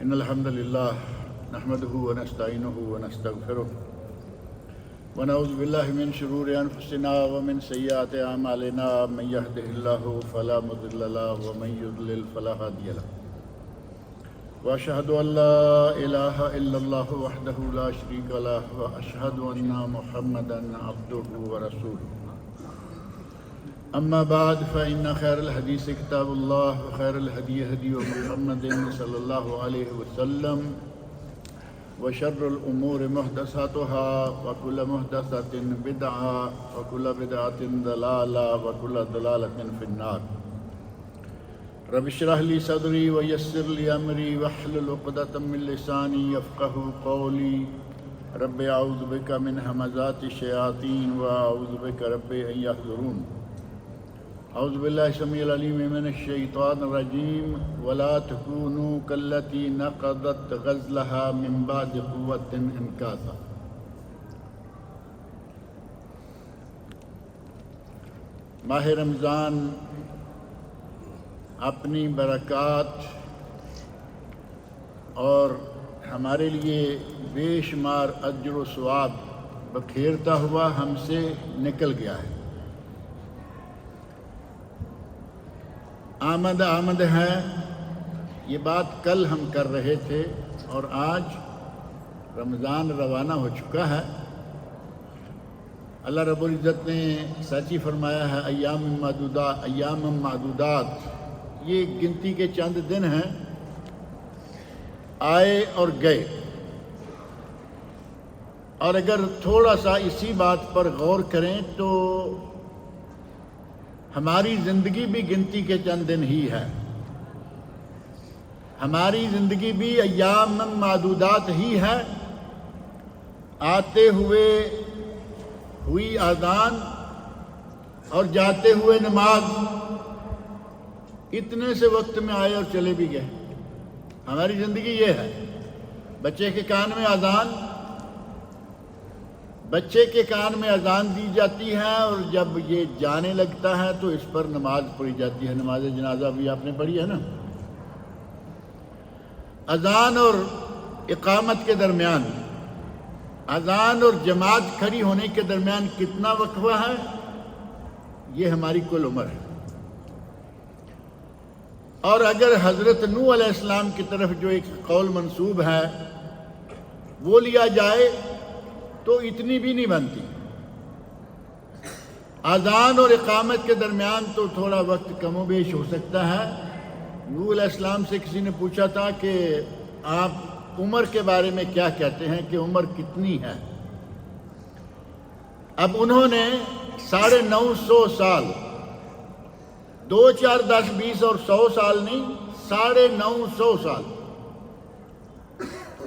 إن الحمد لله نحمده ونستعينه ونستغفره ونعوذ بالله من شرور أنفسنا ومن سيئات أعمالنا من يهده الله فلا مضل له ومن يضلل فلا هادي له وأشهد أن لا إله إلا الله وحده لا شريك له وأشهد أن محمدا عبده ورسوله أما بعد فإن خير الحديث كتاب الله وخير الهدي هدي محمد صلى الله عليه وسلم وشر الأمور محدثاتها وكل محدثة بدعة وكل بدعة ضلالة وكل ضلالة في النار. رب اشرح لي صدري ويسر لي أمري واحلل عقدة من لساني يفقهوا قولي. رب أعوذ بك من همزات الشياطين وأعوذ بك رب أن يحضرون. اعوذ باللہ السمیع العلیم من الشیطان الرجیم ولا تکونوا کالتی نقضت غزلها من بعد قوة انکاثا. ماہ رمضان اپنی برکات اور ہمارے لیے بے شمار اجر و ثواب بکھیرتا ہوا ہم سے نکل گیا ہے. آمد ہے، یہ بات کل ہم کر رہے تھے اور آج رمضان روانہ ہو چکا ہے. اللہ رب العزت نے سچ ہی فرمایا ہے ایام معدودات، یہ گنتی کے چند دن ہیں، آئے اور گئے. اور اگر تھوڑا سا اسی بات پر غور کریں تو ہماری زندگی بھی گنتی کے چند دن ہی ہے، ہماری زندگی بھی ایام معدودات ہی ہے. آتے ہوئے ہوئی اذان اور جاتے ہوئے نماز، اتنے سے وقت میں آئے اور چلے بھی گئے. ہماری زندگی یہ ہے، بچے کے کان میں اذان دی جاتی ہے اور جب یہ جانے لگتا ہے تو اس پر نماز پڑھی جاتی ہے. نماز جنازہ بھی آپ نے پڑھی ہے نا. اذان اور اقامت کے درمیان، اذان اور جماعت کھڑی ہونے کے درمیان کتنا وقفہ ہے؟ یہ ہماری کل عمر ہے. اور اگر حضرت نوح علیہ السلام کی طرف جو ایک قول منسوب ہے وہ لیا جائے تو اتنی بھی نہیں بنتی. اذان اور اقامت کے درمیان تو تھوڑا وقت کم و بیش ہو سکتا ہے. نوح علیہ السلام سے کسی نے پوچھا تھا کہ آپ عمر کے بارے میں کیا کہتے ہیں کہ عمر کتنی ہے؟ اب انہوں نے 950 سال، 2 4 10 20 اور 100 سال نہیں، 950 سال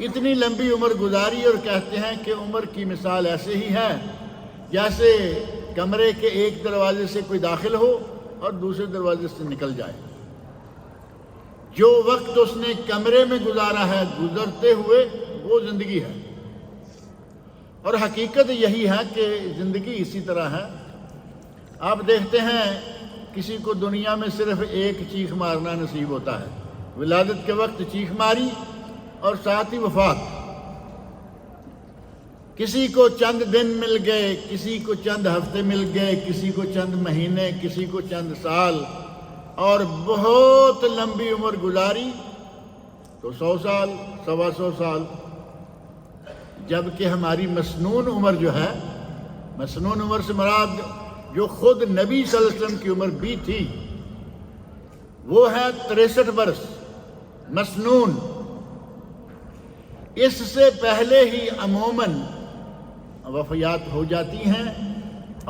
اتنی لمبی عمر گزاری اور کہتے ہیں کہ عمر کی مثال ایسے ہی ہے جیسے کمرے کے ایک دروازے سے کوئی داخل ہو اور دوسرے دروازے سے نکل جائے. جو وقت اس نے کمرے میں گزارا ہے گزرتے ہوئے وہ زندگی ہے. اور حقیقت یہی ہے کہ زندگی اسی طرح ہے. آپ دیکھتے ہیں کسی کو دنیا میں صرف ایک چیخ مارنا نصیب ہوتا ہے، ولادت کے وقت چیخ ماری اور ساتھ ہی وفات. کسی کو چند دن مل گئے، کسی کو چند ہفتے مل گئے، کسی کو چند مہینے، کسی کو چند سال، اور بہت لمبی عمر گزاری تو 100 سال، 125 سال. جبکہ ہماری مسنون عمر جو ہے، مسنون عمر سے مراد جو خود نبی صلی اللہ علیہ وسلم کی عمر بھی تھی وہ ہے 63 برس مسنون. اس سے پہلے ہی عموماً وفیات ہو جاتی ہیں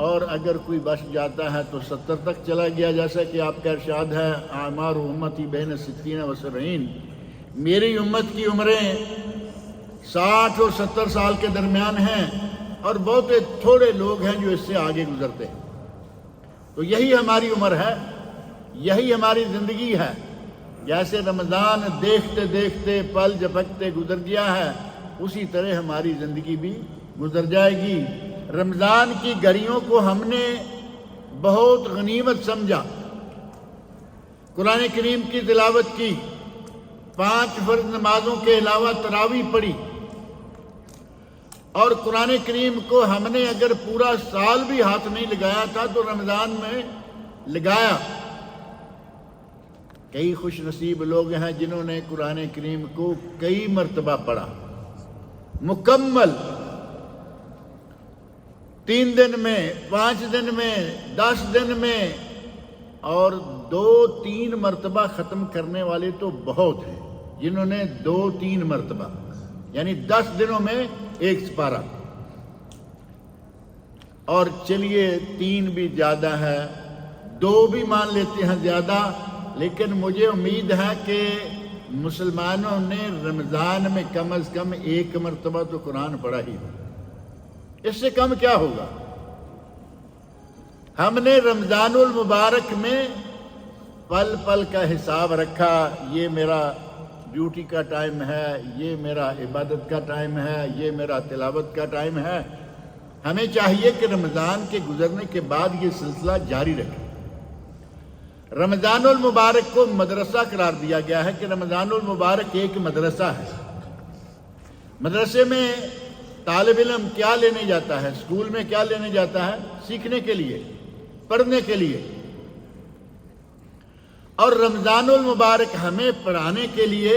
اور اگر کوئی بچ جاتا ہے تو 70 تک چلا گیا. جیسا کہ آپ کا ارشاد ہے اعمار امتی بین 60 و 70، میری امت کی عمریں 60 اور 70 سال کے درمیان ہیں اور بہت تھوڑے لوگ ہیں جو اس سے آگے گزرتے ہیں. تو یہی ہماری عمر ہے، یہی ہماری زندگی ہے. جیسے رمضان دیکھتے دیکھتے پل جھپکتے گزر گیا ہے، اسی طرح ہماری زندگی بھی گزر جائے گی. رمضان کی گھڑیوں کو ہم نے بہت غنیمت سمجھا، قرآن کریم کی تلاوت کی، 5 فرض نمازوں کے علاوہ تراویح پڑھی، اور قرآن کریم کو ہم نے اگر پورا سال بھی ہاتھ نہیں لگایا تھا تو رمضان میں لگایا۔ کئی خوش نصیب لوگ ہیں جنہوں نے قرآن کریم کو کئی مرتبہ پڑھا، مکمل، 3 دن میں، 5 دن میں، 10 دن میں، اور 2-3 مرتبہ ختم کرنے والے تو بہت ہیں جنہوں نے 2-3 مرتبہ، یعنی 10 دنوں میں 1 سپارہ۔ اور چلیے 3 بھی زیادہ ہے، 2 بھی مان لیتے ہیں زیادہ، لیکن مجھے امید ہے کہ مسلمانوں نے رمضان میں کم از کم 1 مرتبہ تو قرآن پڑھا ہی ہو، اس سے کم کیا ہوگا۔ ہم نے رمضان المبارک میں پل پل کا حساب رکھا، یہ میرا ڈیوٹی کا ٹائم ہے، یہ میرا عبادت کا ٹائم ہے، یہ میرا تلاوت کا ٹائم ہے۔ ہمیں چاہیے کہ رمضان کے گزرنے کے بعد یہ سلسلہ جاری رکھیں۔ رمضان المبارک کو مدرسہ قرار دیا گیا ہے کہ رمضان المبارک ایک مدرسہ ہے۔ مدرسے میں طالب علم کیا لینے جاتا ہے، اسکول میں کیا لینے جاتا ہے؟ سیکھنے کے لیے، پڑھنے کے لیے، اور رمضان المبارک ہمیں پڑھانے کے لیے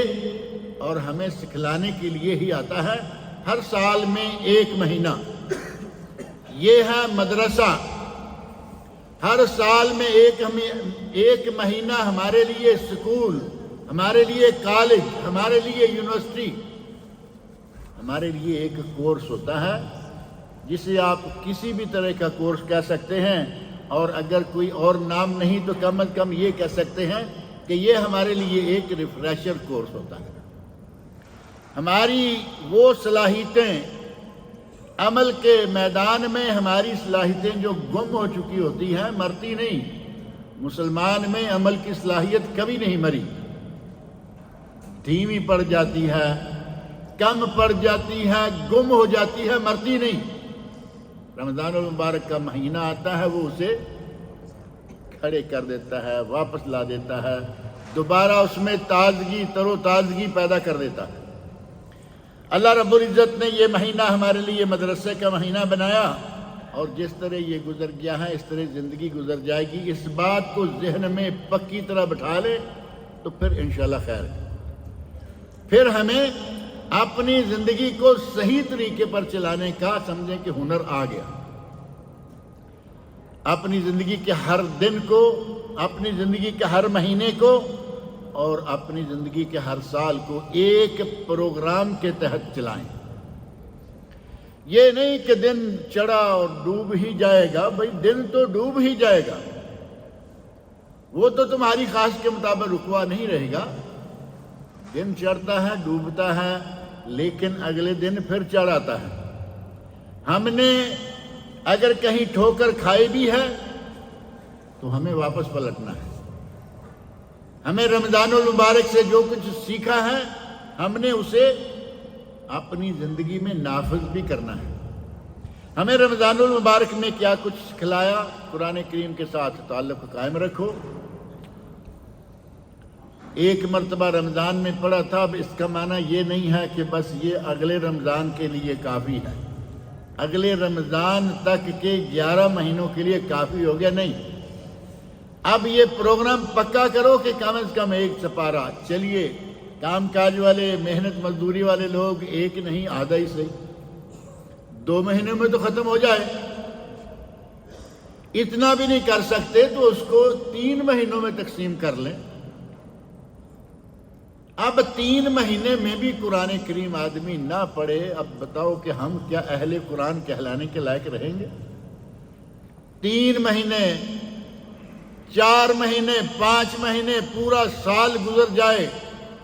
اور ہمیں سکھلانے کے لیے ہی آتا ہے۔ ہر سال میں 1 مہینہ یہ ہے مدرسہ، ہر سال میں ایک مہینہ ہمارے لیے اسکول، ہمارے لیے کالج، ہمارے لیے یونیورسٹی، ہمارے لیے ایک کورس ہوتا ہے جسے آپ کسی بھی طرح کا کورس کہہ سکتے ہیں، اور اگر کوئی اور نام نہیں تو کم از کم یہ کہہ سکتے ہیں کہ یہ ہمارے لیے ایک ریفریشر کورس ہوتا ہے۔ ہماری وہ صلاحیتیں عمل کے میدان میں، ہماری صلاحیتیں جو گم ہو چکی ہوتی ہیں، مرتی نہیں۔ مسلمان میں عمل کی صلاحیت کبھی نہیں مری، دھیمی پڑ جاتی ہے، کم پڑ جاتی ہے، گم ہو جاتی ہے، مرتی نہیں۔ رمضان المبارک کا مہینہ آتا ہے، وہ اسے کھڑے کر دیتا ہے، واپس لا دیتا ہے، دوبارہ اس میں تازگی، تر و تازگی پیدا کر دیتا ہے۔ اللہ رب العزت نے یہ مہینہ ہمارے لیے مدرسے کا مہینہ بنایا، اور جس طرح یہ گزر گیا ہے اس طرح زندگی گزر جائے گی۔ اس بات کو ذہن میں پکی طرح بٹھا لے تو پھر انشاءاللہ خیر ہے۔ پھر ہمیں اپنی زندگی کو صحیح طریقے پر چلانے کا سمجھیں کہ ہنر آ گیا۔ اپنی زندگی کے ہر دن کو، اپنی زندگی کے ہر مہینے کو، اور اپنی زندگی کے ہر سال کو ایک پروگرام کے تحت چلائیں۔ یہ نہیں کہ دن چڑھا اور ڈوب ہی جائے گا، بھئی دن تو ڈوب ہی جائے گا، وہ تو تمہاری خواہش کے مطابق رکوا نہیں رہے گا۔ دن چڑھتا ہے، ڈوبتا ہے، لیکن اگلے دن پھر چڑھ آتا ہے۔ ہم نے اگر کہیں ٹھوکر کھائی بھی ہے تو ہمیں واپس پلٹنا ہے۔ ہمیں رمضان المبارک سے جو کچھ سیکھا ہے ہم نے اسے اپنی زندگی میں نافذ بھی کرنا ہے۔ ہمیں رمضان المبارک میں کیا کچھ سکھلایا، قرآن کریم کے ساتھ تعلق قائم رکھو۔ ایک مرتبہ رمضان میں پڑھا تھا، اب اس کا معنی یہ نہیں ہے کہ بس یہ اگلے رمضان کے لیے کافی ہے، اگلے رمضان تک کے 11 مہینوں کے لیے کافی ہو گیا، نہیں۔ اب یہ پروگرام پکا کرو کہ کم از کم 1 سپارہ۔ چلیے کام کاج والے، محنت مزدوری والے لوگ ایک نہیں، آدھا ہی صحیح، 2 مہینوں میں تو ختم ہو جائے۔ اتنا بھی نہیں کر سکتے تو اس کو 3 مہینوں میں تقسیم کر لیں۔ اب 3 مہینے میں بھی قرآن کریم آدمی نہ پڑھے، اب بتاؤ کہ ہم کیا اہل قرآن کہلانے کے لائق رہیں گے؟ 3 مہینے، 4 مہینے، 5 مہینے، پورا سال گزر جائے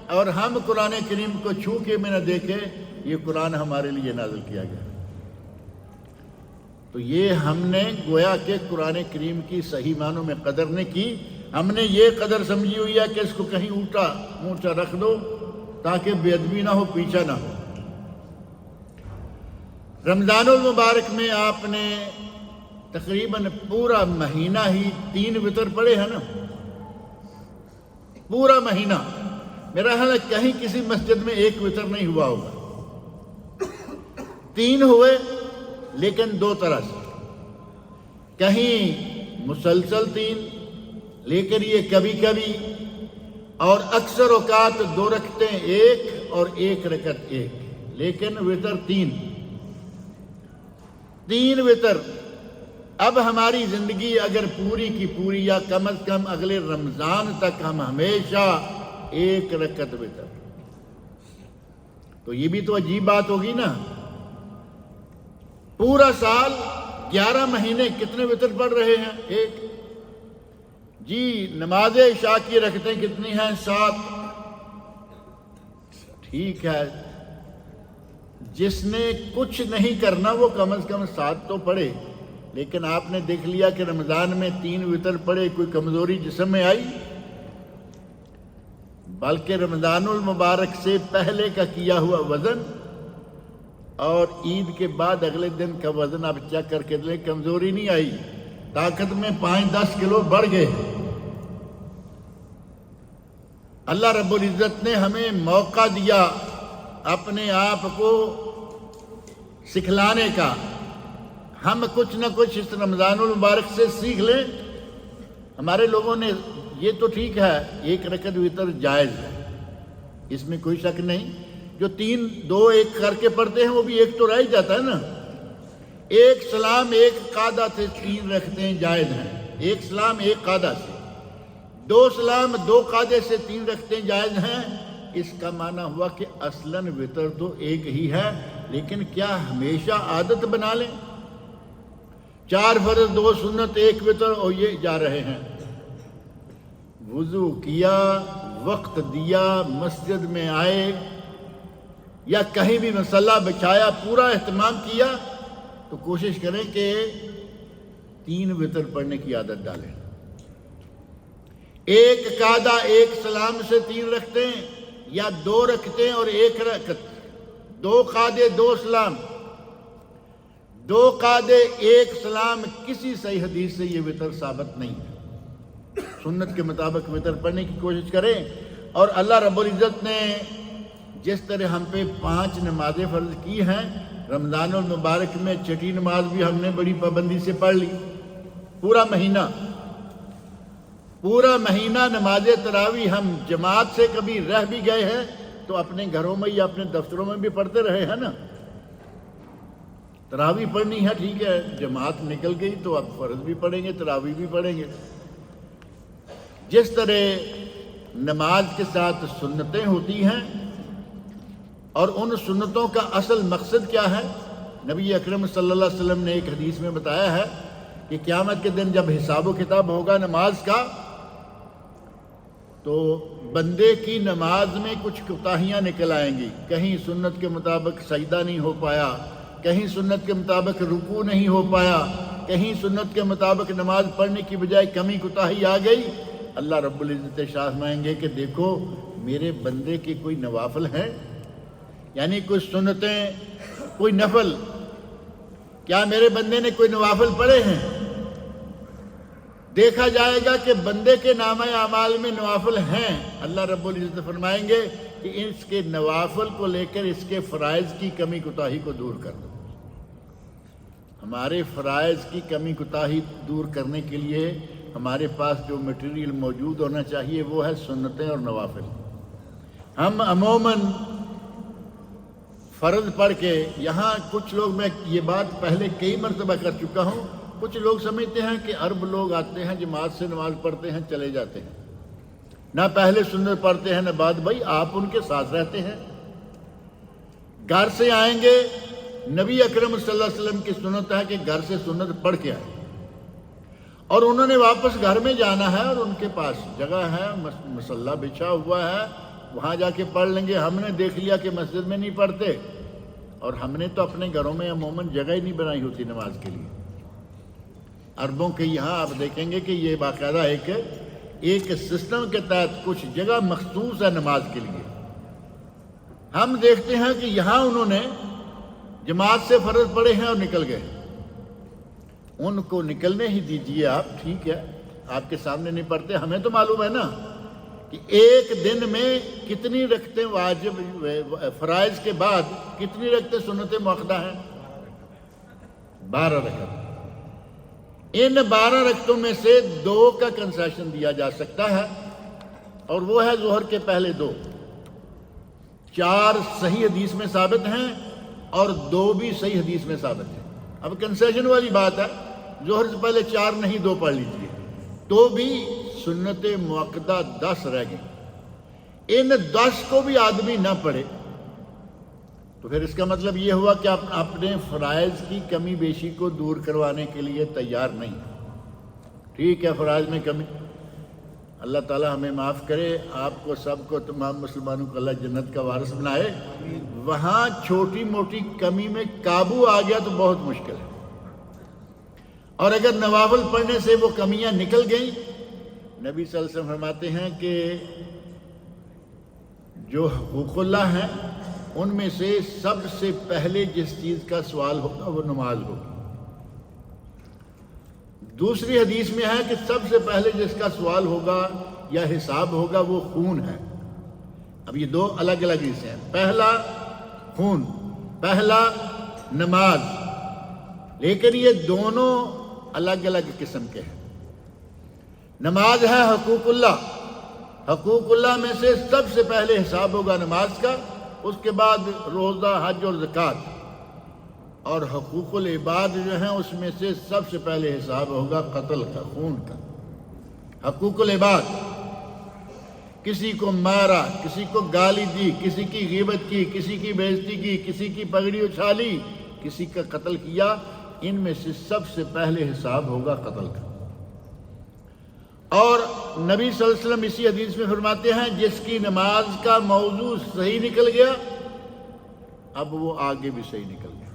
اور ہم قرآن کریم کو چھو کے میں نہ دیکھے یہ قرآن ہمارے لیے نازل کیا گیا۔ تو یہ ہم نے گویا کہ قرآن کریم کی صحیح معنوں میں قدر نہیں کی۔ ہم نے یہ قدر سمجھی ہوئی ہے کہ اس کو کہیں اونچا رکھ دو تاکہ بے ادبی نہ ہو، پیچھا نہ ہو۔ رمضان المبارک میں آپ نے تقریباً پورا مہینہ ہی 3 وتر پڑھے ہیں نا، پورا مہینہ میرا خیال ہے کہیں کسی مسجد میں ایک وتر نہیں ہوا ہوگا. 3 ہوئے لیکن 2 طرح سے، کہیں مسلسل 3 لیکن یہ کبھی کبھی، اور اکثر اوقات 2 رکعتیں 1 اور 1 رکعت 1، لیکن وتر 3 وتر. اب ہماری زندگی اگر پوری کی پوری یا کم از کم اگلے رمضان تک ہم ہمیشہ 1 رکعت وتر، تو یہ بھی تو عجیب بات ہوگی نا. پورا سال 11 مہینے کتنے وتر پڑھ رہے ہیں؟ 1. جی نماز عشاء کی رکعتیں کتنی ہیں؟ 7. ٹھیک ہے، جس نے کچھ نہیں کرنا وہ کم از کم 7 تو پڑھے، لیکن آپ نے دیکھ لیا کہ رمضان میں 3 وتر پڑھے، کوئی کمزوری جسم میں آئی؟ بلکہ رمضان المبارک سے پہلے کا کیا ہوا وزن اور عید کے بعد اگلے دن کا وزن آپ چیک کر کے دیں، کمزوری نہیں آئی، طاقت میں 5-10 کلو بڑھ گئے. اللہ رب العزت نے ہمیں موقع دیا اپنے آپ کو سکھلانے کا. ہم کچھ نہ کچھ اس رمضان المبارک سے سیکھ لیں. ہمارے لوگوں نے یہ تو ٹھیک ہے 1 رکعت وتر جائز ہے، اس میں کوئی شک نہیں. جو 3-2-1 کر کے پڑھتے ہیں وہ بھی 1 تو رہ ہی جاتا ہے نا. 1 سلام 1 قعدہ سے 3 رکعتیں جائز ہیں، 1 سلام 1 قعدہ سے. 2 سلام 2 قعدے سے 3 رکعتیں جائز ہیں. اس کا معنی ہوا کہ اصلاً وتر تو 1 ہی ہے، لیکن کیا ہمیشہ عادت بنا لیں؟ 4 فرض 2 سنت 1 وتر، اور یہ جا رہے ہیں. وضو کیا، وقت دیا، مسجد میں آئے یا کہیں بھی مصلی بچھایا، پورا اہتمام کیا، تو کوشش کریں کہ 3 وتر پڑھنے کی عادت ڈالیں. 1 قعدہ 1 سلام سے 3 رکعتیں، یا 2 رکعتیں اور 1 رکعت، 2 قعدے 2 سلام، 2 قعدے 1 سلام. کسی صحیح حدیث سے یہ وتر ثابت نہیں ہے. سنت کے مطابق وتر پڑھنے کی کوشش کریں. اور اللہ رب العزت نے جس طرح ہم پہ 5 نمازیں فرض کی ہیں، رمضان المبارک میں چھٹی نماز بھی ہم نے بڑی پابندی سے پڑھ لی. پورا مہینہ نماز تراویح ہم جماعت سے کبھی رہ بھی گئے ہیں تو اپنے گھروں میں یا اپنے دفتروں میں بھی پڑھتے رہے ہیں نا. تراویح پڑھنی ہے، ٹھیک ہے، جماعت نکل گئی تو اب فرض بھی پڑھیں گے، تراویح بھی پڑھیں گے. جس طرح نماز کے ساتھ سنتیں ہوتی ہیں، اور ان سنتوں کا اصل مقصد کیا ہے؟ نبی اکرم صلی اللہ علیہ وسلم نے ایک حدیث میں بتایا ہے کہ قیامت کے دن جب حساب و کتاب ہوگا نماز کا، تو بندے کی نماز میں کچھ کوتاہیاں نکل آئیں گی. کہیں سنت کے مطابق سجدہ نہیں ہو پایا، کہیں سنت کے مطابق رکوع نہیں ہو پایا، کہیں سنت کے مطابق نماز پڑھنے کی بجائے کمی کوتاہی آ گئی. اللہ رب العزت ارشاد فرمائیں گے کہ دیکھو میرے بندے کے کوئی نوافل ہیں، یعنی کوئی سنتیں، کوئی نفل، کیا میرے بندے نے کوئی نوافل پڑھے ہیں؟ دیکھا جائے گا کہ بندے کے نامہ اعمال میں نوافل ہیں. اللہ رب العزت فرمائیں گے کہ اس کے نوافل کو لے کر اس کے فرائض کی کمی کوتاہی کو دور کر دو. ہمارے فرائض کی کمی کوتاہی دور کرنے کے لیے ہمارے پاس جو مٹیریل موجود ہونا چاہیے وہ ہے سنتیں اور نوافل. ہم عموماً فرض پڑھ کے، یہاں کچھ لوگ، میں یہ بات پہلے کئی مرتبہ کر چکا ہوں، کچھ لوگ سمجھتے ہیں کہ عرب لوگ آتے ہیں جماعت سے نماز پڑھتے ہیں چلے جاتے ہیں، نہ پہلے سنت پڑھتے ہیں نہ بعد. بھائی آپ ان کے ساتھ رہتے ہیں، گھر سے آئیں گے، نبی اکرم صلی اللہ علیہ وسلم کی سنت ہے کہ گھر سے سنت پڑھ کے آئیں، اور انہوں نے واپس گھر میں جانا ہے اور ان کے پاس جگہ ہے، مصلی بچھا ہوا ہے، وہاں جا کے پڑھ لیں گے. ہم نے دیکھ لیا کہ مسجد میں نہیں پڑھتے، اور ہم نے تو اپنے گھروں میں عموماً جگہ ہی نہیں بنائی ہوتی نماز کے لیے. عربوں کے یہاں آپ دیکھیں گے کہ یہ باقاعدہ ایک سسٹم کے تحت کچھ جگہ مخصوص ہے نماز کے لیے. ہم دیکھتے ہیں کہ یہاں انہوں نے جماعت سے فرض پڑھے ہیں اور نکل گئے. ان کو نکلنے ہی دیجئے آپ، ٹھیک ہے، آپ کے سامنے نہیں پڑھتے، ہمیں تو معلوم ہے نا کہ ایک دن میں کتنی رکعتیں واجب فرائض کے بعد کتنی رکعتیں سنت مؤکدہ ہیں؟ 12 رکعت۔ ان 12 رکعتوں میں سے 2 کا کنسیشن دیا جا سکتا ہے، اور وہ ہے ظہر کے پہلے 2۔ 4 صحیح حدیث میں ثابت ہیں اور 2 بھی صحیح حدیث میں ثابت ہیں۔ اب کنسیشن والی بات ہے، ظہر سے پہلے 4 نہیں 2 پڑھ لیجیے، تو بھی سنت مؤکدہ 10 رہ گئی۔ ان 10 کو بھی آدمی نہ پڑھے تو پھر اس کا مطلب یہ ہوا کہ آپ اپنے فرائض کی کمی بیشی کو دور کروانے کے لیے تیار نہیں۔ ٹھیک ہے، فرائض میں کمی، اللہ تعالیٰ ہمیں معاف کرے، آپ کو سب کو، تمام مسلمانوں کو اللہ جنت کا وارث بنائے۔ وہاں چھوٹی موٹی کمی میں قابو آ گیا تو بہت مشکل ہے، اور اگر نوافل پڑھنے سے وہ کمیاں نکل گئیں، نبی صلی اللہ علیہ وسلم فرماتے ہیں کہ جو حقوق اللہ ہیں ان میں سے سب سے پہلے جس چیز کا سوال ہوگا وہ نماز ہوگی۔ دوسری حدیث میں ہے کہ سب سے پہلے جس کا سوال ہوگا یا حساب ہوگا وہ خون ہے۔ اب یہ 2 الگ الگ حصے ہیں، پہلا خون، پہلا نماز، لیکن یہ دونوں الگ الگ قسم کے ہیں۔ نماز ہے حقوق اللہ، حقوق اللہ میں سے سب سے پہلے حساب ہوگا نماز کا، اس کے بعد روزہ، حج اور زکوٰۃ، اور حقوق العباد جو ہیں اس میں سے سب سے پہلے حساب ہوگا قتل کا، خون کا۔ حقوق العباد، کسی کو مارا، کسی کو گالی دی، کسی کی غیبت کی، کسی کی بے عزتی کی، کسی کی پگڑی اچھالی، کسی کا قتل کیا، ان میں سے سب سے پہلے حساب ہوگا قتل کا۔ اور نبی صلی اللہ علیہ وسلم اسی حدیث میں فرماتے ہیں جس کی نماز کا موضوع صحیح نکل گیا اب وہ آگے بھی صحیح نکل گیا۔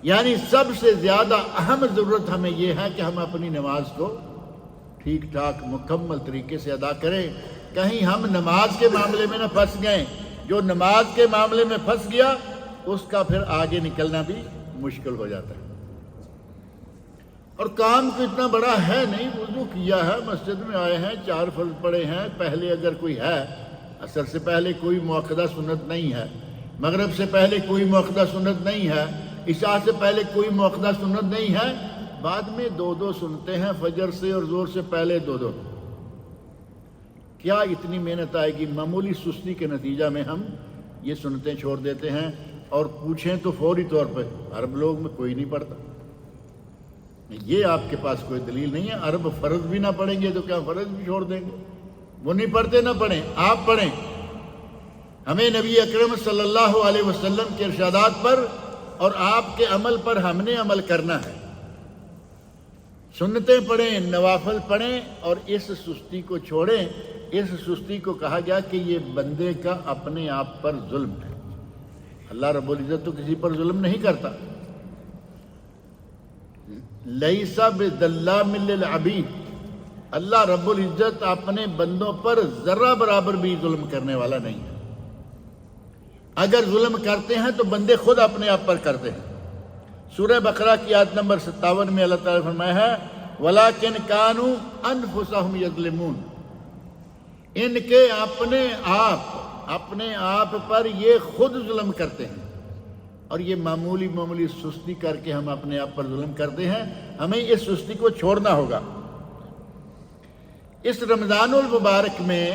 یعنی سب سے زیادہ اہم ضرورت ہمیں یہ ہے کہ ہم اپنی نماز کو ٹھیک ٹھاک مکمل طریقے سے ادا کریں۔ کہیں ہم نماز کے معاملے میں نہ پھنس گئے، جو نماز کے معاملے میں پھنس گیا اس کا پھر آگے نکلنا بھی مشکل ہو جاتا ہے۔ اور کام تو اتنا بڑا ہے نہیں، وضو کیا ہے، مسجد میں آئے ہیں، 4 فرض پڑے ہیں، پہلے اگر کوئی ہے، عصر سے پہلے کوئی مؤکدہ سنت نہیں ہے، مغرب سے پہلے کوئی مؤکدہ سنت نہیں ہے، عشاء سے پہلے کوئی مؤکدہ سنت نہیں ہے، بعد میں 2 سنتے ہیں، فجر سے اور ظہر سے پہلے 2۔ کیا اتنی محنت آئے گی؟ معمولی سستی کے نتیجہ میں ہم یہ سنتیں چھوڑ دیتے ہیں، اور پوچھیں تو فوری طور پہ عرب لوگ میں کوئی نہیں پڑھتا۔ یہ آپ کے پاس کوئی دلیل نہیں ہے، عرب فرض بھی نہ پڑھیں گے تو کیا فرض بھی چھوڑ دیں گے؟ وہ نہیں پڑھتے، نہ پڑھیں، آپ پڑھیں۔ ہمیں نبی اکرم صلی اللہ علیہ وسلم کے ارشادات پر اور آپ کے عمل پر ہم نے عمل کرنا ہے۔ سنتیں پڑھیں، نوافل پڑھیں، اور اس سستی کو چھوڑیں۔ اس سستی کو کہا گیا کہ یہ بندے کا اپنے آپ پر ظلم ہے۔ اللہ رب العزت تو کسی پر ظلم نہیں کرتا۔ لیس بظلام للعبید، اللہ رب العزت اپنے بندوں پر ذرہ برابر بھی ظلم کرنے والا نہیں ہے۔ اگر ظلم کرتے ہیں تو بندے خود اپنے آپ پر کرتے ہیں۔ سورہ بقرہ کی آیت نمبر 57 میں اللہ تعالیٰ نے فرمایا ہے وَلَٰكِنْ كَانُوا أَنفُسَهُمْ يَظْلِمُونَ، ان کے اپنے آپ پر یہ خود ظلم کرتے ہیں، اور یہ معمولی سستی کر کے ہم اپنے آپ پر ظلم کرتے ہیں۔ ہمیں اس سستی کو چھوڑنا ہوگا۔ اس رمضان المبارک میں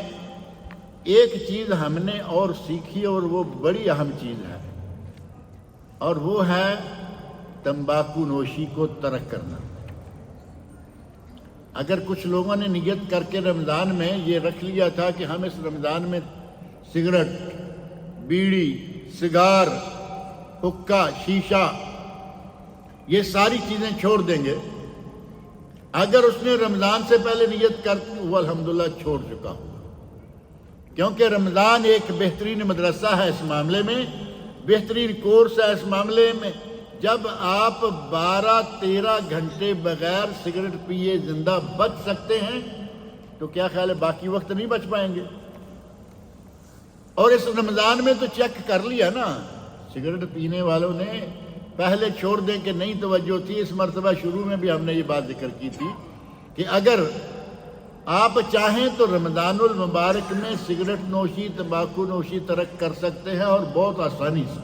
ایک چیز ہم نے اور سیکھی، اور وہ بڑی اہم چیز ہے، اور وہ ہے تمباکو نوشی کو ترک کرنا۔ اگر کچھ لوگوں نے نیت کر کے رمضان میں یہ رکھ لیا تھا کہ ہم اس رمضان میں سگریٹ، بیڑی، سگار، حقہ، شیشہ، یہ ساری چیزیں چھوڑ دیں گے، اگر اس نے رمضان سے پہلے نیت کر وہ الحمدللہ چھوڑ چکا ہو، کیونکہ رمضان ایک بہترین مدرسہ ہے اس معاملے میں، بہترین کورس ہے اس معاملے میں۔ جب آپ 12-13 گھنٹے بغیر سگریٹ پیے زندہ بچ سکتے ہیں تو کیا خیال ہے باقی وقت نہیں بچ پائیں گے؟ اور اس رمضان میں تو چیک کر لیا نا، سگریٹ پینے والوں نے پہلے چھوڑ دیں کہ نہیں توجہ تھی، اس مرتبہ شروع میں بھی ہم نے یہ بات ذکر کی تھی کہ اگر آپ چاہیں تو رمضان المبارک میں سگریٹ نوشی، تمباکو نوشی ترک کر سکتے ہیں، اور بہت آسانی سے۔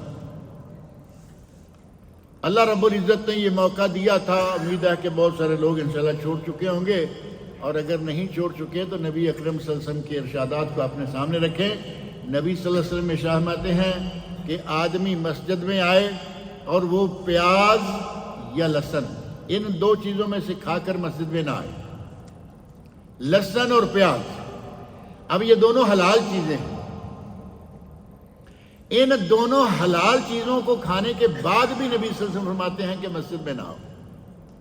اللہ رب العزت نے یہ موقع دیا تھا، امید ہے کہ بہت سارے لوگ انشاءاللہ چھوڑ چکے ہوں گے، اور اگر نہیں چھوڑ چکے تو نبی اکرم صلی اللہ علیہ وسلم کے ارشادات کو اپنے سامنے رکھیں۔ نبی صلی اللہ علیہ وسلم ارشاد فرماتے ہیں کہ آدمی مسجد میں آئے اور وہ پیاز یا لہسن، ان دو چیزوں میں سے کھا کر مسجد میں نہ آئے، لہسن اور پیاز۔ اب یہ دونوں حلال چیزیں ہیں، ان دونوں حلال چیزوں کو کھانے کے بعد بھی نبی صلی اللہ علیہ وسلم فرماتے ہیں کہ مسجد میں نہ آؤ،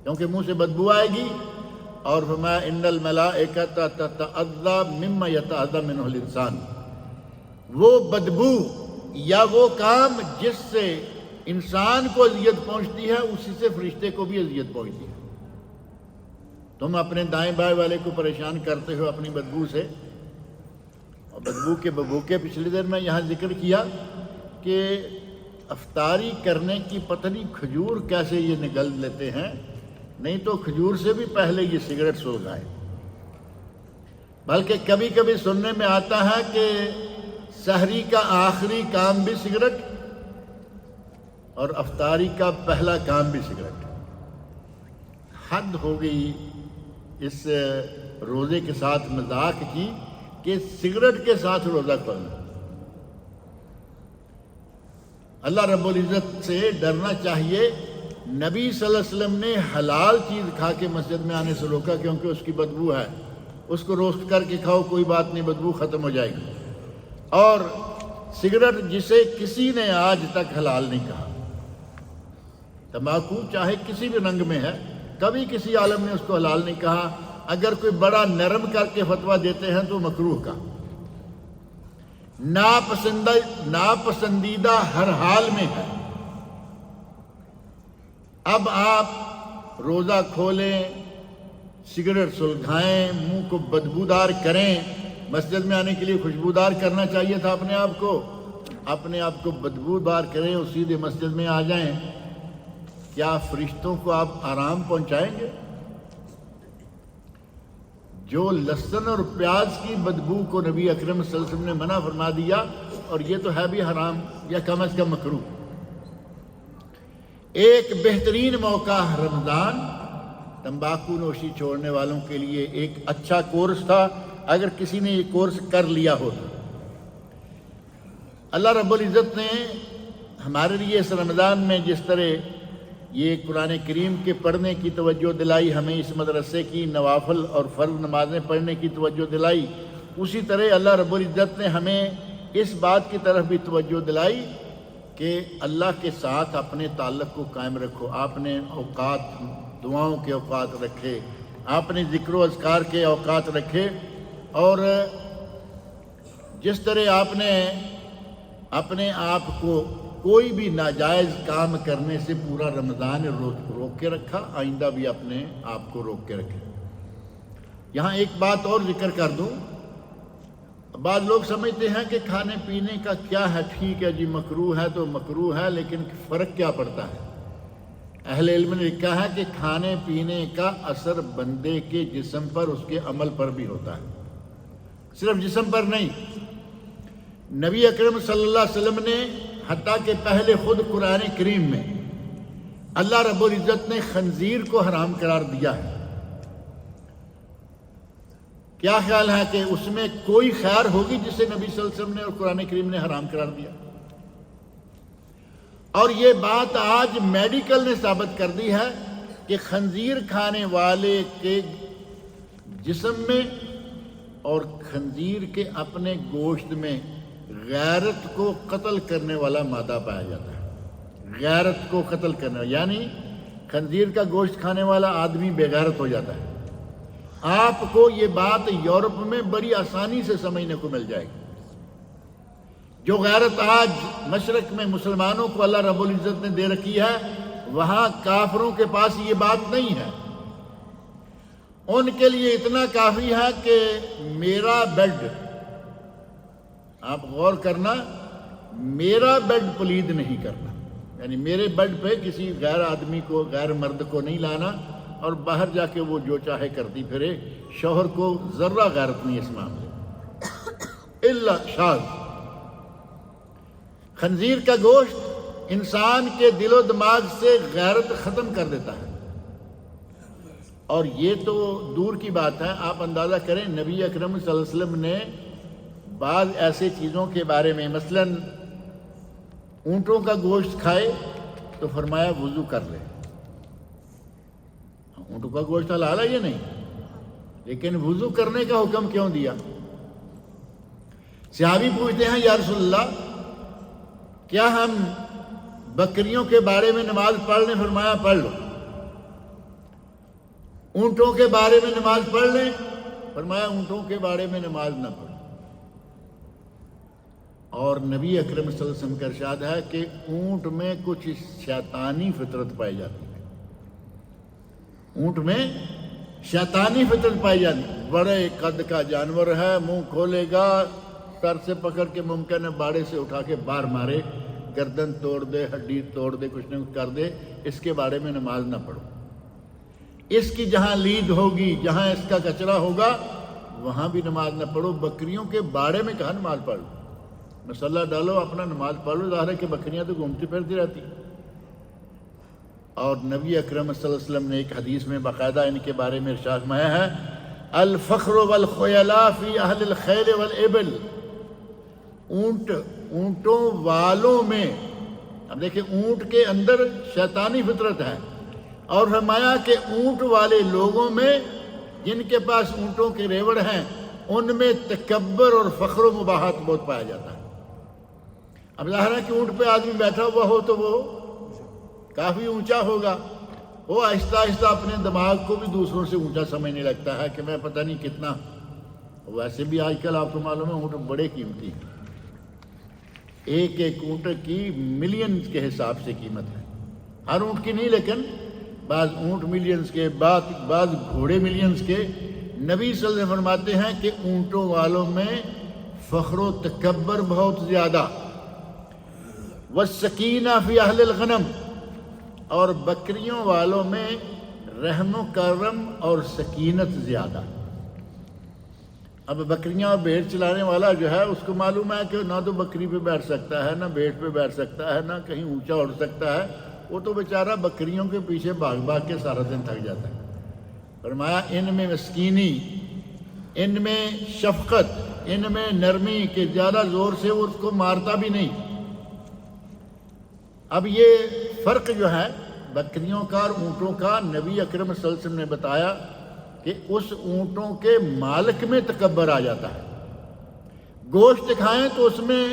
کیونکہ منہ سے بدبو آئے گی، اور فرمایا ان الملائکۃ تتعذی مما یتعذی منہ الانسان، وہ بدبو یا وہ کام جس سے انسان کو اذیت پہنچتی ہے اسی سے فرشتے کو بھی اذیت پہنچتی ہے۔ تم اپنے دائیں بائیں والے کو پریشان کرتے ہو اپنی بدبو سے، اور بدبو کے ببوکے پچھلی دن میں یہاں ذکر کیا کہ افطاری کرنے کی پتہ نہیں کھجور کیسے یہ نگل لیتے ہیں، نہیں تو کھجور سے بھی پہلے یہ سگریٹ سلگائیں۔ بلکہ کبھی کبھی سننے میں آتا ہے کہ سحری کا آخری کام بھی سگریٹ اور افطاری کا پہلا کام بھی سگریٹ۔ حد ہو گئی اس روزے کے ساتھ مذاق کی کہ سگریٹ کے ساتھ روزہ کھولنا۔ اللہ رب العزت سے ڈرنا چاہیے۔ نبی صلی اللہ علیہ وسلم نے حلال چیز کھا کے مسجد میں آنے سے روکا، کیونکہ اس کی بدبو ہے، اس کو روسٹ کر کے کھاؤ کوئی بات نہیں، بدبو ختم ہو جائے گی۔ اور سگریٹ جسے کسی نے آج تک حلال نہیں کہا، تمباکو چاہے کسی بھی رنگ میں ہے، کبھی کسی عالم نے اس کو حلال نہیں کہا۔ اگر کوئی بڑا نرم کر کے فتویٰ دیتے ہیں تو مکروہ کا، ناپسندیدہ ہر حال میں ہے۔ اب آپ روزہ کھولیں، سگریٹ سلگائیں، منہ کو بدبودار کریں، مسجد میں آنے کے لیے خوشبودار کرنا چاہیے تھا اپنے آپ کو بدبودار کریں اور سیدھے مسجد میں آ جائیں۔ کیا فرشتوں کو آپ آرام پہنچائیں گے؟ جو لہسن اور پیاز کی بدبو کو نبی اکرم صلی اللہ علیہ وسلم نے منع فرما دیا، اور یہ تو ہے بھی حرام یا کم از کم مکروہ۔ ایک بہترین موقع رمضان تمباکو نوشی چھوڑنے والوں کے لیے ایک اچھا کورس تھا، اگر کسی نے یہ کورس کر لیا ہوتا۔ اللہ رب العزت نے ہمارے لیے اس رمضان میں جس طرح یہ قرآن کریم کے پڑھنے کی توجہ دلائی، ہمیں اس مدرسے کی نوافل اور فرض نمازیں پڑھنے کی توجہ دلائی، اسی طرح اللہ رب العزت نے ہمیں اس بات کی طرف بھی توجہ دلائی کہ اللہ کے ساتھ اپنے تعلق کو قائم رکھو۔ آپ نے اوقات، دعاؤں کے اوقات رکھے، آپ نے ذکر و اذکار کے اوقات رکھے، اور جس طرح آپ نے اپنے آپ کو کوئی بھی ناجائز کام کرنے سے پورا رمضان روک کے رکھا، آئندہ بھی اپنے آپ کو روک کے رکھے۔ یہاں ایک بات اور ذکر کر دوں، بعض لوگ سمجھتے ہیں کہ کھانے پینے کا کیا ہے، ٹھیک ہے جی مکروہ ہے تو مکروہ ہے، لیکن فرق کیا پڑتا ہے؟ اہل علم نے لکھا ہے کہ کھانے پینے کا اثر بندے کے جسم پر، اس کے عمل پر بھی ہوتا ہے، صرف جسم پر نہیں۔ نبی اکرم صلی اللہ علیہ وسلم نے حتیٰ کہ پہلے خود قرآن کریم میں اللہ رب العزت نے خنزیر کو حرام قرار دیا ہے۔ کیا خیال ہے کہ اس میں کوئی خیر ہوگی جسے نبی صلی اللہ علیہ وسلم نے اور قرآن کریم نے حرام قرار دیا؟ اور یہ بات آج میڈیکل نے ثابت کر دی ہے کہ خنزیر کھانے والے کے جسم میں اور خنزیر کے اپنے گوشت میں غیرت کو قتل کرنے والا مادہ پایا جاتا ہے۔ غیرت کو قتل کرنے والا، یعنی خنزیر کا گوشت کھانے والا آدمی بے غیرت ہو جاتا ہے۔ آپ کو یہ بات یورپ میں بڑی آسانی سے سمجھنے کو مل جائے گی۔ جو غیرت آج مشرق میں مسلمانوں کو اللہ رب العزت نے دے رکھی ہے، وہاں کافروں کے پاس یہ بات نہیں ہے۔ ان کے لیے اتنا کافی ہے کہ میرا بیڈ، آپ غور کرنا، میرا بیڈ پلید نہیں کرنا، یعنی میرے بیڈ پہ کسی غیر آدمی کو، غیر مرد کو نہیں لانا، اور باہر جا کے وہ جو چاہے کرتی پھرے، شوہر کو ذرہ غیرت نہیں اس معاملے الا شاذ۔ خنزیر کا گوشت انسان کے دل و دماغ سے غیرت ختم کر دیتا ہے، اور یہ تو دور کی بات ہے، آپ اندازہ کریں نبی اکرم صلی اللہ علیہ وسلم نے بعض ایسے چیزوں کے بارے میں، مثلا اونٹوں کا گوشت کھائے تو فرمایا وضو کر لے۔ اونٹوں کا گوشت حلال ہے یہ نہیں، لیکن وضو کرنے کا حکم کیوں دیا؟ صحابی پوچھتے ہیں یا رسول اللہ کیا ہم بکریوں کے بارے میں نماز پڑھ لیں؟ فرمایا پڑھ لو۔ اونٹوں کے بارے میں نماز پڑھ لیں؟ فرمایا اونٹوں کے بارے میں نماز نہ پڑھ۔ اور نبی اکرم صلی اللہ علیہ وسلم کا ارشاد ہے کہ اونٹ میں کچھ شیطانی فطرت پائی جاتی ہے، اونٹ میں شیطانی فطرت پائی جاتی ہے۔ بڑے قد کا جانور ہے، منہ کھولے گا، سر سے پکڑ کے ممکن ہے باڑے سے اٹھا کے باہر مارے، گردن توڑ دے، ہڈی توڑ دے، کچھ نہ کچھ کر دے، اس کے بارے میں نماز نہ پڑھو۔ اس کی جہاں لید ہوگی، جہاں اس کا کچرا ہوگا، وہاں بھی نماز نہ پڑھو۔ بکریوں کے باڑے میں کہاں نماز پڑھ لو؟ مسلح ڈالو، اپنا نماز پڑھ لو، ظاہر ہے کہ بکریاں تو گھومتی پھرتی رہتی۔ اور نبی اکرم صلی اللہ علیہ وسلم نے ایک حدیث میں باقاعدہ ان کے بارے میں ارشاد فرمایا ہے الفخر والخیلاء فی اہل الخیل والابل، اونٹوں والوں میں، اب دیکھیں اونٹ کے اندر شیطانی فطرت ہے، اور فرمایا کہ اونٹ والے لوگوں میں جن کے پاس اونٹوں کے ریوڑ ہیں ان میں تکبر اور فخر و مباحت بہت پایا جاتا ہے۔ اب ظاہر ہے کہ اونٹ پہ آدمی بیٹھا ہوا ہو تو وہ کافی اونچا ہوگا، وہ آہستہ آہستہ اپنے دماغ کو بھی دوسروں سے اونچا سمجھنے لگتا ہے کہ میں پتہ نہیں کتنا۔ ویسے بھی آج کل آپ کو معلوم ہے اونٹ بڑے قیمتی ہیں، ایک ایک اونٹ کی ملینز کے حساب سے قیمت ہے، ہر اونٹ کی نہیں لیکن بعض اونٹ ملینز کے، بعض گھوڑے ملینز کے۔ نبی صلی اللہ علیہ وسلم فرماتے ہیں کہ اونٹوں والوں میں فخر و تکبر بہت زیادہ، والسکینہ فی اہل الغنم، اور بکریوں والوں میں رحم و کرم اور سکینت زیادہ۔ اب بکریاں اور بھیڑ چلانے والا جو ہے اس کو معلوم ہے کہ نہ تو بکری پہ بیٹھ سکتا ہے، نہ بھیڑ پہ بیٹھ سکتا ہے، نہ کہیں اونچا اڑ سکتا ہے، وہ تو بیچارہ بکریوں کے پیچھے بھاگ بھاگ کے سارا دن تھک جاتا ہے۔ فرمایا ان میں مسکینی، ان میں شفقت، ان میں نرمی، کہ زیادہ زور سے وہ اس کو مارتا بھی نہیں۔ اب یہ فرق جو ہے بکریوں کا اور اونٹوں کا، نبی اکرم صلی اللہ علیہ وسلم نے بتایا کہ اس اونٹوں کے مالک میں تکبر آ جاتا ہے۔ گوشت کھائیں تو اس میں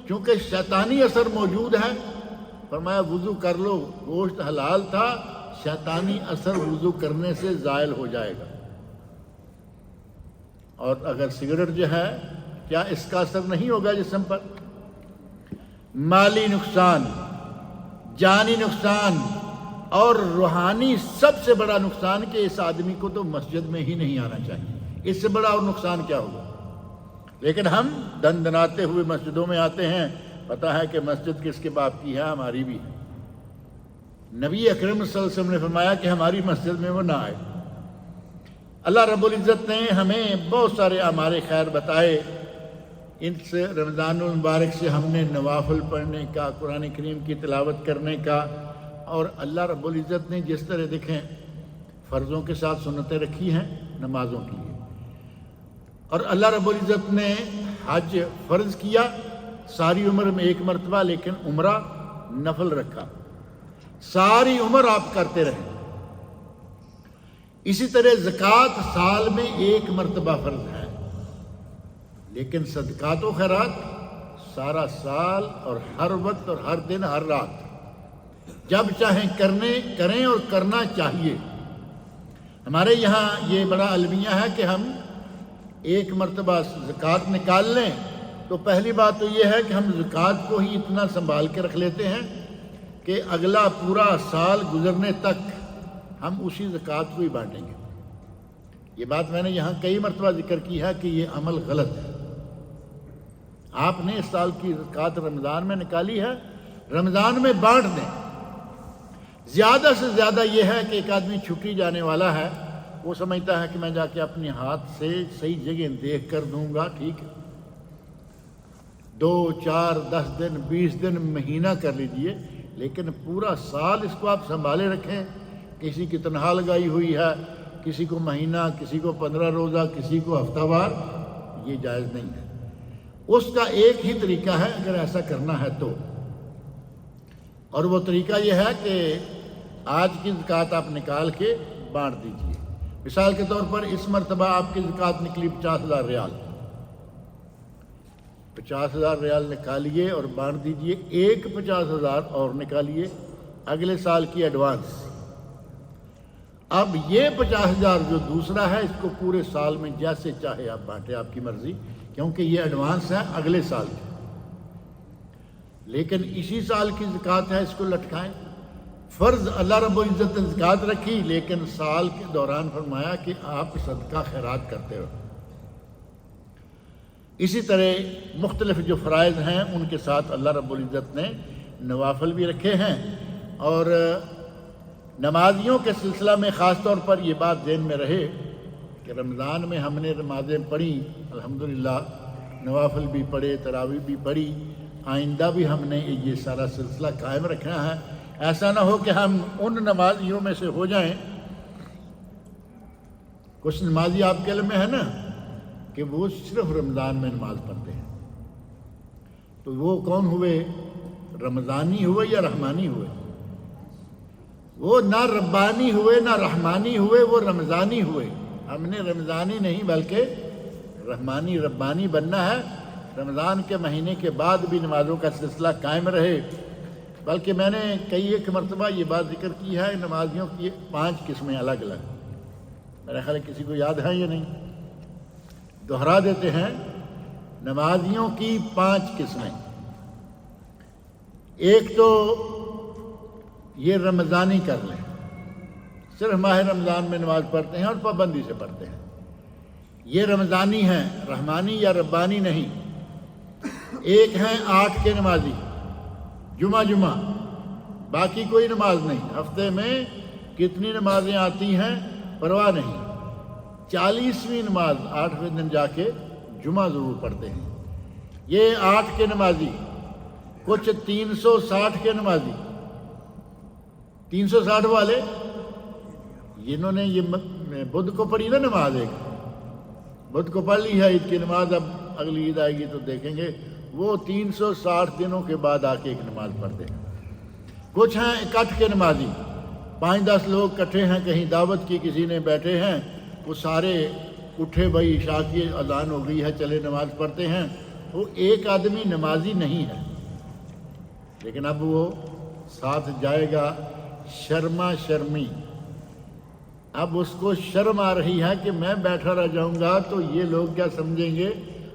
چونکہ شیطانی اثر موجود ہے، فرمایا وضو کر لو، گوشت حلال تھا، شیطانی اثر وضو کرنے سے زائل ہو جائے گا۔ اور اگر سگریٹ جو ہے کیا اس کا اثر نہیں ہوگا جسم پر؟ مالی نقصان، جانی نقصان اور روحانی سب سے بڑا نقصان کہ اس آدمی کو تو مسجد میں ہی نہیں آنا چاہیے، اس سے بڑا اور نقصان کیا ہوگا؟ لیکن ہم دن دناتے ہوئے مسجدوں میں آتے ہیں، پتہ ہے کہ مسجد کس کے باپ کی ہے؟ ہماری بھی ہے۔ نبی اکرم صلی اللہ علیہ وسلم نے فرمایا کہ ہماری مسجد میں وہ نہ آئے۔ اللہ رب العزت نے ہمیں بہت سارے اعمال خیر بتائے، ان سے رمضان المبارک سے ہم نے نوافل پڑھنے کا، قرآن کریم کی تلاوت کرنے کا، اور اللہ رب العزت نے جس طرح دیکھیں فرضوں کے ساتھ سنتیں رکھی ہیں نمازوں کی، اور اللہ رب العزت نے حج فرض کیا ساری عمر میں ایک مرتبہ، لیکن عمرہ نفل رکھا، ساری عمر آپ کرتے رہیں۔ اسی طرح زکوٰۃ سال میں ایک مرتبہ فرض ہے، لیکن صدقات و خیرات سارا سال اور ہر وقت اور ہر دن ہر رات جب چاہیں کریں اور کرنا چاہیے۔ ہمارے یہاں یہ بڑا المیہ ہے کہ ہم ایک مرتبہ زکوٰۃ نکال لیں تو پہلی بات تو یہ ہے کہ ہم زکوٰۃ کو ہی اتنا سنبھال کے رکھ لیتے ہیں کہ اگلا پورا سال گزرنے تک ہم اسی زکوٰۃ کو ہی بانٹیں گے۔ یہ بات میں نے یہاں کئی مرتبہ ذکر کی ہے کہ یہ عمل غلط ہے۔ آپ نے اس سال کی زکوٰۃ رمضان میں نکالی ہے، رمضان میں بانٹ دیں، زیادہ سے زیادہ یہ ہے کہ ایک آدمی چھٹی جانے والا ہے، وہ سمجھتا ہے کہ میں جا کے اپنے ہاتھ سے صحیح جگہ دیکھ کر دوں گا، ٹھیک ہے، 2 4 10 دن 20 دن مہینہ کر لیجئے، لیکن پورا سال اس کو آپ سنبھالے رکھیں، کسی کی تنخواہ لگائی ہوئی ہے، کسی کو مہینہ، کسی کو 15 روزہ، کسی کو ہفتہ وار، یہ جائز نہیں ہے۔ اس کا ایک ہی طریقہ ہے اگر ایسا کرنا ہے تو، اور وہ طریقہ یہ ہے کہ آج کی زکوٰۃ آپ نکال کے بانٹ دیجئے۔ مثال کے طور پر اس مرتبہ آپ کی زکوٰۃ نکلی 50,000 ریال، 50,000 ریال نکالیے اور بانٹ دیجئے، ایک 50,000 اور نکالیے اگلے سال کی ایڈوانس۔ اب یہ 50,000 جو دوسرا ہے، اس کو پورے سال میں جیسے چاہے آپ بانٹیں، آپ کی مرضی، کیونکہ یہ ایڈوانس ہے اگلے سال کی، لیکن اسی سال کی زکوٰۃ ہے، اس کو لٹکائیں۔ فرض اللہ رب العزت نے زکوٰۃ رکھی، لیکن سال کے دوران فرمایا کہ آپ صدقہ خیرات کرتے ہو۔ اسی طرح مختلف جو فرائض ہیں ان کے ساتھ اللہ رب العزت نے نوافل بھی رکھے ہیں، اور نمازیوں کے سلسلہ میں خاص طور پر یہ بات ذہن میں رہے کہ رمضان میں ہم نے نمازیں پڑھی، الحمدللہ، نوافل بھی پڑھے، تراویح بھی پڑھی، آئندہ بھی ہم نے یہ سارا سلسلہ قائم رکھنا ہے۔ ایسا نہ ہو کہ ہم ان نمازیوں میں سے ہو جائیں، کچھ نمازی آپ کے علم میں ہے نا کہ وہ صرف رمضان میں نماز پڑھتے ہیں، تو وہ کون ہوئے؟ رمضانی ہوئے یا رحمانی ہوئے؟ وہ نہ ربانی ہوئے نہ رحمانی ہوئے، وہ رمضانی ہوئے۔ ہم نے رمضانی نہیں بلکہ رحمانی ربانی بننا ہے، رمضان کے مہینے کے بعد بھی نمازوں کا سلسلہ قائم رہے۔ بلکہ میں نے کئی ایک مرتبہ یہ بات ذکر کی ہے، نمازیوں کی 5 قسمیں الگ الگ، میرا خیال ہے کسی کو یاد ہے یا نہیں، دہرا دیتے ہیں۔ نمازیوں کی 5 قسمیں، ایک تو یہ رمضانی کر لیں، صرف ماہ رمضان میں نماز پڑھتے ہیں اور پابندی سے پڑھتے ہیں، یہ رمضانی ہیں، رحمانی یا ربانی نہیں۔ ایک ہیں 8 کے نمازی، جمعہ باقی کوئی نماز نہیں، ہفتے میں کتنی نمازیں آتی ہیں پرواہ نہیں، 40ویں نماز 8ویں دن جا کے جمعہ ضرور پڑھتے ہیں۔ یہ 8 کے نمازی، کچھ 360 کے نمازی، 360 والے جنہوں نے یہ بدھ کو پڑھی نا نماز، ایک بدھ کو پڑھ لی ہے عید کی نماز، اب اگلی عید آئے گی تو دیکھیں گے، وہ 360 دنوں کے بعد آ کے ایک نماز پڑھتے ہیں۔ کچھ ہیں 61 کے نمازی، 5-10 لوگ اکٹھے ہیں، کہیں دعوت کی کسی نے بیٹھے ہیں، وہ سارے اٹھے، بھائی عشاء کی اذان ہو گئی ہے، چلے نماز پڑھتے ہیں۔ وہ ایک آدمی نمازی نہیں ہے، لیکن اب وہ ساتھ جائے گا، شرما شرمی، اب اس کو شرم آ رہی ہے کہ میں بیٹھا رہ جاؤں گا تو یہ لوگ کیا سمجھیں گے،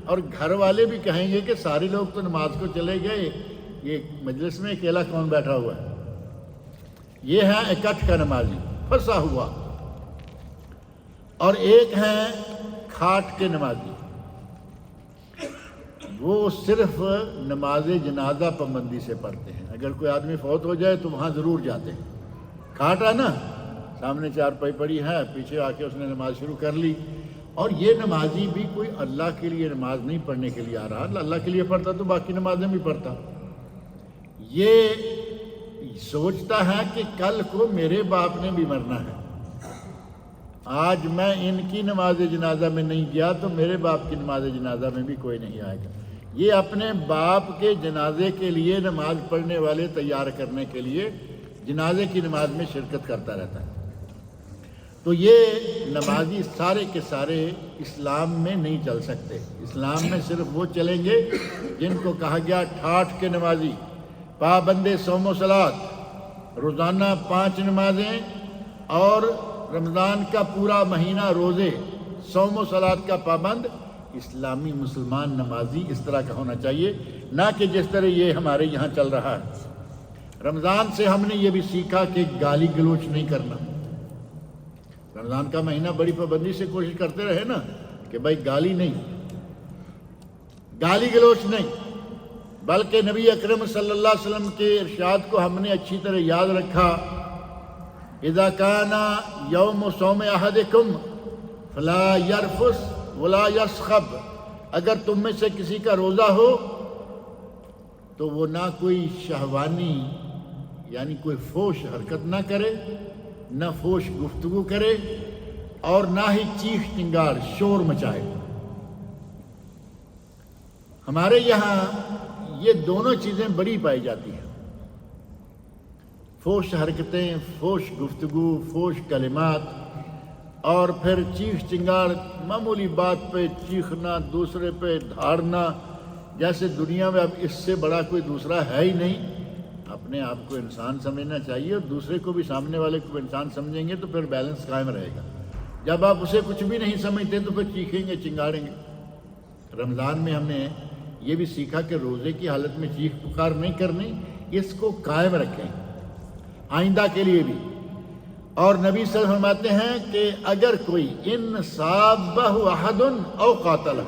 اور گھر والے بھی کہیں گے کہ سارے لوگ تو نماز کو چلے گئے، یہ مجلس میں اکیلا کون بیٹھا ہوا ہے۔ یہ ہے 61 کا نمازی، پھنسا ہوا۔ اور ایک ہیں کھاٹ کے نمازی، وہ صرف نماز جنازہ پابندی سے پڑھتے ہیں، اگر کوئی آدمی فوت ہو جائے تو وہاں ضرور جاتے ہیں۔ کھاٹ ہے نا، سامنے چارپائی پڑی ہے، پیچھے آ کے اس نے نماز شروع کر لی، اور یہ نمازی بھی کوئی اللہ کے لیے نماز نہیں پڑھنے کے لیے آ رہا، اللہ کے لیے پڑھتا تو باقی نمازیں بھی پڑھتا، یہ سوچتا ہے کہ کل کو میرے باپ نے بھی مرنا ہے، آج میں ان کی نماز جنازہ میں نہیں گیا تو میرے باپ کی نماز جنازہ میں بھی کوئی نہیں آئے گا۔ یہ اپنے باپ کے جنازے کے لیے نماز پڑھنے والے تیار کرنے کے لیے جنازے کی نماز میں شرکت کرتا رہتا ہے۔ تو یہ نمازی سارے کے سارے اسلام میں نہیں چل سکتے، اسلام میں صرف وہ چلیں گے جن کو کہا گیا 68 کے نمازی، پابند صوم و صلات، روزانہ 5 نمازیں اور رمضان کا پورا مہینہ روزے، صوم و صلات کا پابند اسلامی مسلمان نمازی اس طرح کا ہونا چاہیے، نہ کہ جس طرح یہ ہمارے یہاں چل رہا ہے۔ رمضان سے ہم نے یہ بھی سیکھا کہ گالی گلوچ نہیں کرنا، رمضان کا مہینہ بڑی پابندی سے کوشش کرتے رہے نا کہ بھائی گالی نہیں، گالی گلوچ نہیں، بلکہ نبی اکرم صلی اللہ علیہ وسلم کے ارشاد کو ہم نے اچھی طرح یاد رکھا اذا کان یوم صوم احدکم فلا یرفث ولا یصخب، اگر تم میں سے کسی کا روزہ ہو تو وہ نہ کوئی شہوانی یعنی کوئی فوش حرکت نہ کرے، نہ فوش گفتگو کرے، اور نہ ہی چیخ چنگار شور مچائے۔ ہمارے یہاں یہ دونوں چیزیں بڑی پائی جاتی ہیں، فوش حرکتیں، فوش گفتگو، فوش کلمات، اور پھر چیخ چنگار، معمولی بات پہ چیخنا، دوسرے پہ دھاڑنا، جیسے دنیا میں اب اس سے بڑا کوئی دوسرا ہے ہی نہیں۔ اپنے آپ کو انسان سمجھنا چاہیے اور دوسرے کو بھی، سامنے والے کو انسان سمجھیں گے تو پھر بیلنس قائم رہے گا۔ جب آپ اسے کچھ بھی نہیں سمجھتے تو پھر چیخیں گے، چنگاڑیں گے۔ رمضان میں ہم نے یہ بھی سیکھا کہ روزے کی حالت میں چیخ پکار نہیں کرنی، اس کو قائم رکھیں آئندہ کے لیے بھی۔ اور نبی صلی اللہ علیہ وسلم فرماتے ہیں کہ اگر کوئی ان صابہ احد او قاتلہ،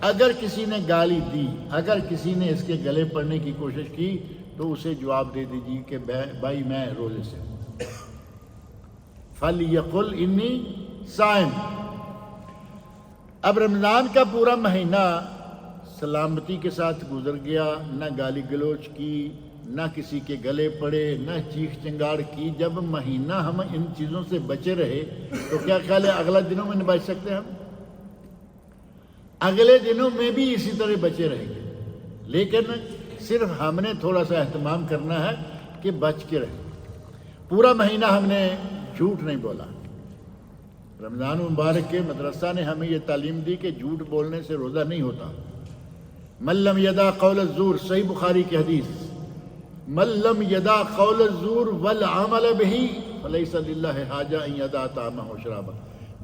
اگر کسی نے گالی دی، اگر کسی نے اس کے گلے پڑنے کی کوشش کی تو اسے جواب دے دیجیے کہ بھائی میں روزے سے ہوں، فَلْيَقُلْ إِنِّي صَائِمٌ۔ اب رمضان کا پورا مہینہ سلامتی کے ساتھ گزر گیا، نہ گالی گلوچ کی، نہ کسی کے گلے پڑے، نہ چیخ چنگاڑ کی۔ جب مہینہ ہم ان چیزوں سے بچے رہے تو کیا خیال ہے اگلا دنوں میں نہیں بچ سکتے ہم؟ اگلے دنوں میں بھی اسی طرح بچے رہیں گے، لیکن صرف ہم نے تھوڑا سا اہتمام کرنا ہے کہ بچ کے رہیں۔ پورا مہینہ ہم نے جھوٹ نہیں بولا۔ رمضان مبارک کے مدرسہ نے ہمیں یہ تعلیم دی کہ جھوٹ بولنے سے روزہ نہیں ہوتا۔ من لم یدع قول الزور، صحیح بخاری کی حدیث، من لم یدع قول الزور والعمل به فلیس للہ حاجہ ان یدع طعامہ وشرابہ۔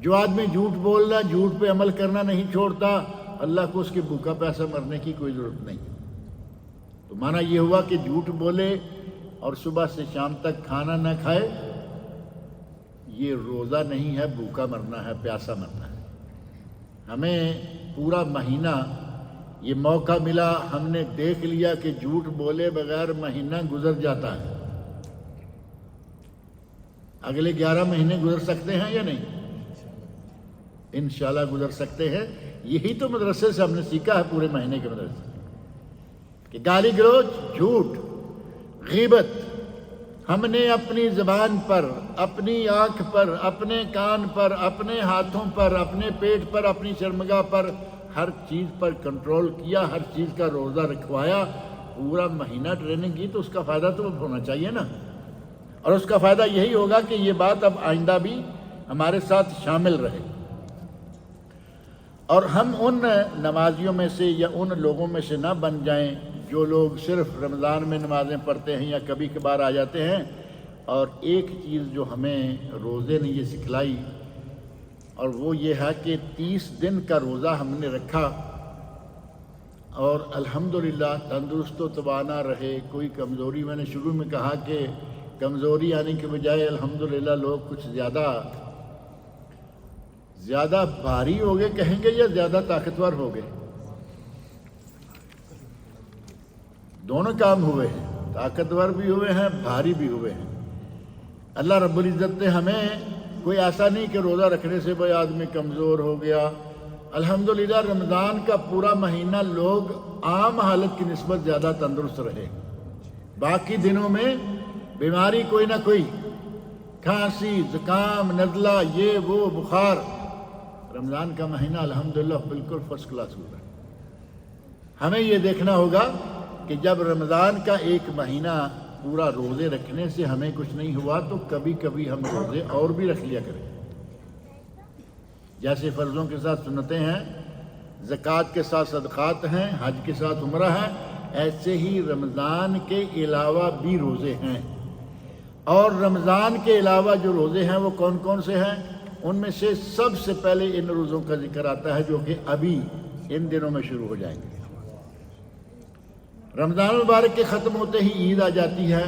جو آدمی جھوٹ بولنا، جھوٹ پہ عمل کرنا نہیں چھوڑتا، اللہ کو اس کے بھوکا پیاسا مرنے کی کوئی ضرورت نہیں۔ تو معنی یہ ہوا کہ جھوٹ بولے اور صبح سے شام تک کھانا نہ کھائے، یہ روزہ نہیں ہے، بھوکا مرنا ہے، پیاسا مرنا ہے۔ ہمیں پورا مہینہ یہ موقع ملا، ہم نے دیکھ لیا کہ جھوٹ بولے بغیر مہینہ گزر جاتا ہے۔ اگلے 11 مہینے گزر سکتے ہیں یا نہیں؟ انشاءاللہ گزر سکتے ہیں۔ یہی تو مدرسے سے ہم نے سیکھا ہے، پورے مہینے کے مدرسے، کہ گالی گلوچ، جھوٹ، غیبت ہم نے اپنی زبان پر، اپنی آنکھ پر، اپنے کان پر، اپنے ہاتھوں پر، اپنے پیٹ پر، اپنی شرمگاہ پر، ہر چیز پر کنٹرول کیا، ہر چیز کا روزہ رکھوایا۔ پورا مہینہ ٹریننگ کی تو اس کا فائدہ تو ہونا چاہیے نا، اور اس کا فائدہ یہی ہوگا کہ یہ بات اب آئندہ بھی ہمارے ساتھ شامل رہے، اور ہم ان نمازیوں میں سے یا ان لوگوں میں سے نہ بن جائیں جو لوگ صرف رمضان میں نمازیں پڑھتے ہیں یا کبھی کبھار آ جاتے ہیں۔ اور ایک چیز جو ہمیں روزے نے یہ سکھلائی، اور وہ یہ ہے کہ 30 دن کا روزہ ہم نے رکھا، اور الحمدللہ تندرست و توانا رہے، کوئی کمزوری، میں نے شروع میں کہا کہ کمزوری آنے کے بجائے الحمدللہ لوگ کچھ زیادہ بھاری ہو گئے کہیں گے یا زیادہ طاقتور ہو گئے؟ دونوں کام ہوئے ہیں، طاقتور بھی ہوئے ہیں، بھاری بھی ہوئے ہیں۔ اللہ رب العزت نے ہمیں کوئی ایسا نہیں کہ روزہ رکھنے سے بھائی آدمی کمزور ہو گیا۔ الحمدللہ رمضان کا پورا مہینہ لوگ عام حالت کی نسبت زیادہ تندرست رہے۔ باقی دنوں میں بیماری کوئی نہ کوئی، کھانسی، زکام، نزلہ، یہ وہ، بخار۔ رمضان کا مہینہ الحمدللہ بالکل فرسٹ کلاس ہوا ہے۔ ہمیں یہ دیکھنا ہوگا کہ جب رمضان کا ایک مہینہ پورا روزے رکھنے سے ہمیں کچھ نہیں ہوا تو کبھی کبھی ہم روزے اور بھی رکھ لیا کریں۔ جیسے فرضوں کے ساتھ سنتیں ہیں، زکوٰۃ کے ساتھ صدقات ہیں، حج کے ساتھ عمرہ ہے، ایسے ہی رمضان کے علاوہ بھی روزے ہیں۔ اور رمضان کے علاوہ جو روزے ہیں وہ کون کون سے ہیں؟ ان میں سے سب سے پہلے ان روزوں کا ذکر آتا ہے جو کہ ابھی ان دنوں میں شروع ہو جائیں گے۔ رمضان مبارک کے ختم ہوتے ہی عید آ جاتی ہے،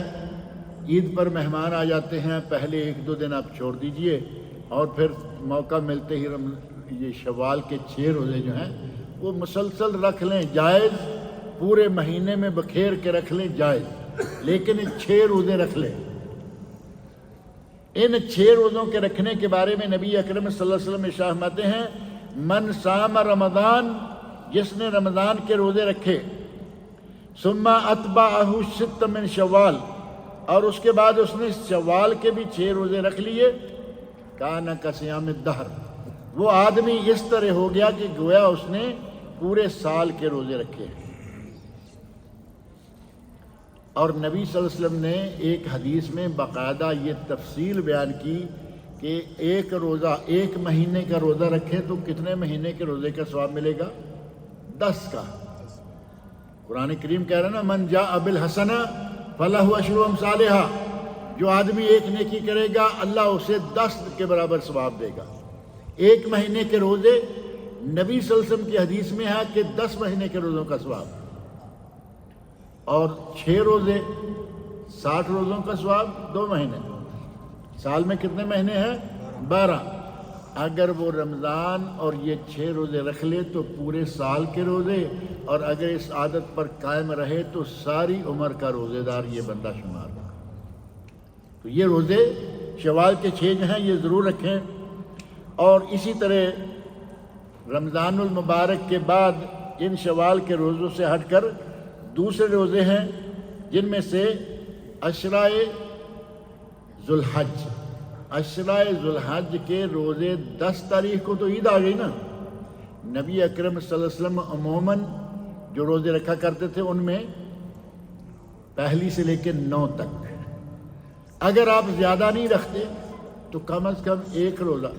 عید پر مہمان آ جاتے ہیں، پہلے 1-2 دن آپ چھوڑ دیجئے، اور پھر موقع ملتے ہی یہ شوال کے 6 روزے جو ہیں وہ مسلسل رکھ لیں، جائز، پورے مہینے میں بکھیر کے رکھ لیں، جائز، لیکن 6 روزے رکھ لیں۔ ان 6 روزوں کے رکھنے کے بارے میں نبی اکرم صلی اللہ علیہ وسلم ارشاد فرماتے ہیں من صام رمضان، جس نے رمضان کے روزے رکھے، ثم اتبعہ 6 من شوال، اور اس کے بعد اس نے شوال کے بھی 6 روزے رکھ لیے، کان کصیام الدہر، وہ آدمی اس طرح ہو گیا کہ گویا اس نے پورے سال کے روزے رکھے ہیں۔ اور نبی صلی اللہ علیہ وسلم نے ایک حدیث میں باقاعدہ یہ تفصیل بیان کی کہ ایک روزہ، 1 مہینے کا روزہ رکھے تو کتنے مہینے کے روزے کا ثواب ملے گا؟ 10 کا۔ قرآن کریم کہہ رہا ہے نا من جاء بالحسنہ فلہ عشر امثالھا، جو آدمی ایک نیکی کرے گا اللہ اسے 10 کے برابر ثواب دے گا۔ 1 مہینے کے روزے، نبی صلی اللہ علیہ وسلم کی حدیث میں ہے کہ 10 مہینے کے روزوں کا ثواب، اور 6 روزے 60 روزوں کا ثواب 2 مہینے، سال میں کتنے مہینے ہیں؟ 12۔ اگر وہ رمضان اور یہ 6 روزے رکھ لے تو پورے سال کے روزے، اور اگر اس عادت پر قائم رہے تو ساری عمر کا روزے دار یہ بندہ شمار ہوگا۔ تو یہ روزے شوال کے 6 جو ہیں یہ ضرور رکھیں، اور اسی طرح رمضان المبارک کے بعد ان شوال کے روزوں سے ہٹ کر دوسرے روزے ہیں جن میں سے عشرۂ ذوالحج، عشرۂ ذوالحج کے روزے 10 تاریخ کو تو عید آ گئی نا، نبی اکرم صلی اللہ علیہ وسلم عموماً جو روزے رکھا کرتے تھے ان میں 1 سے لے کے 9 تک، اگر آپ زیادہ نہیں رکھتے تو کم از کم 1 روزہ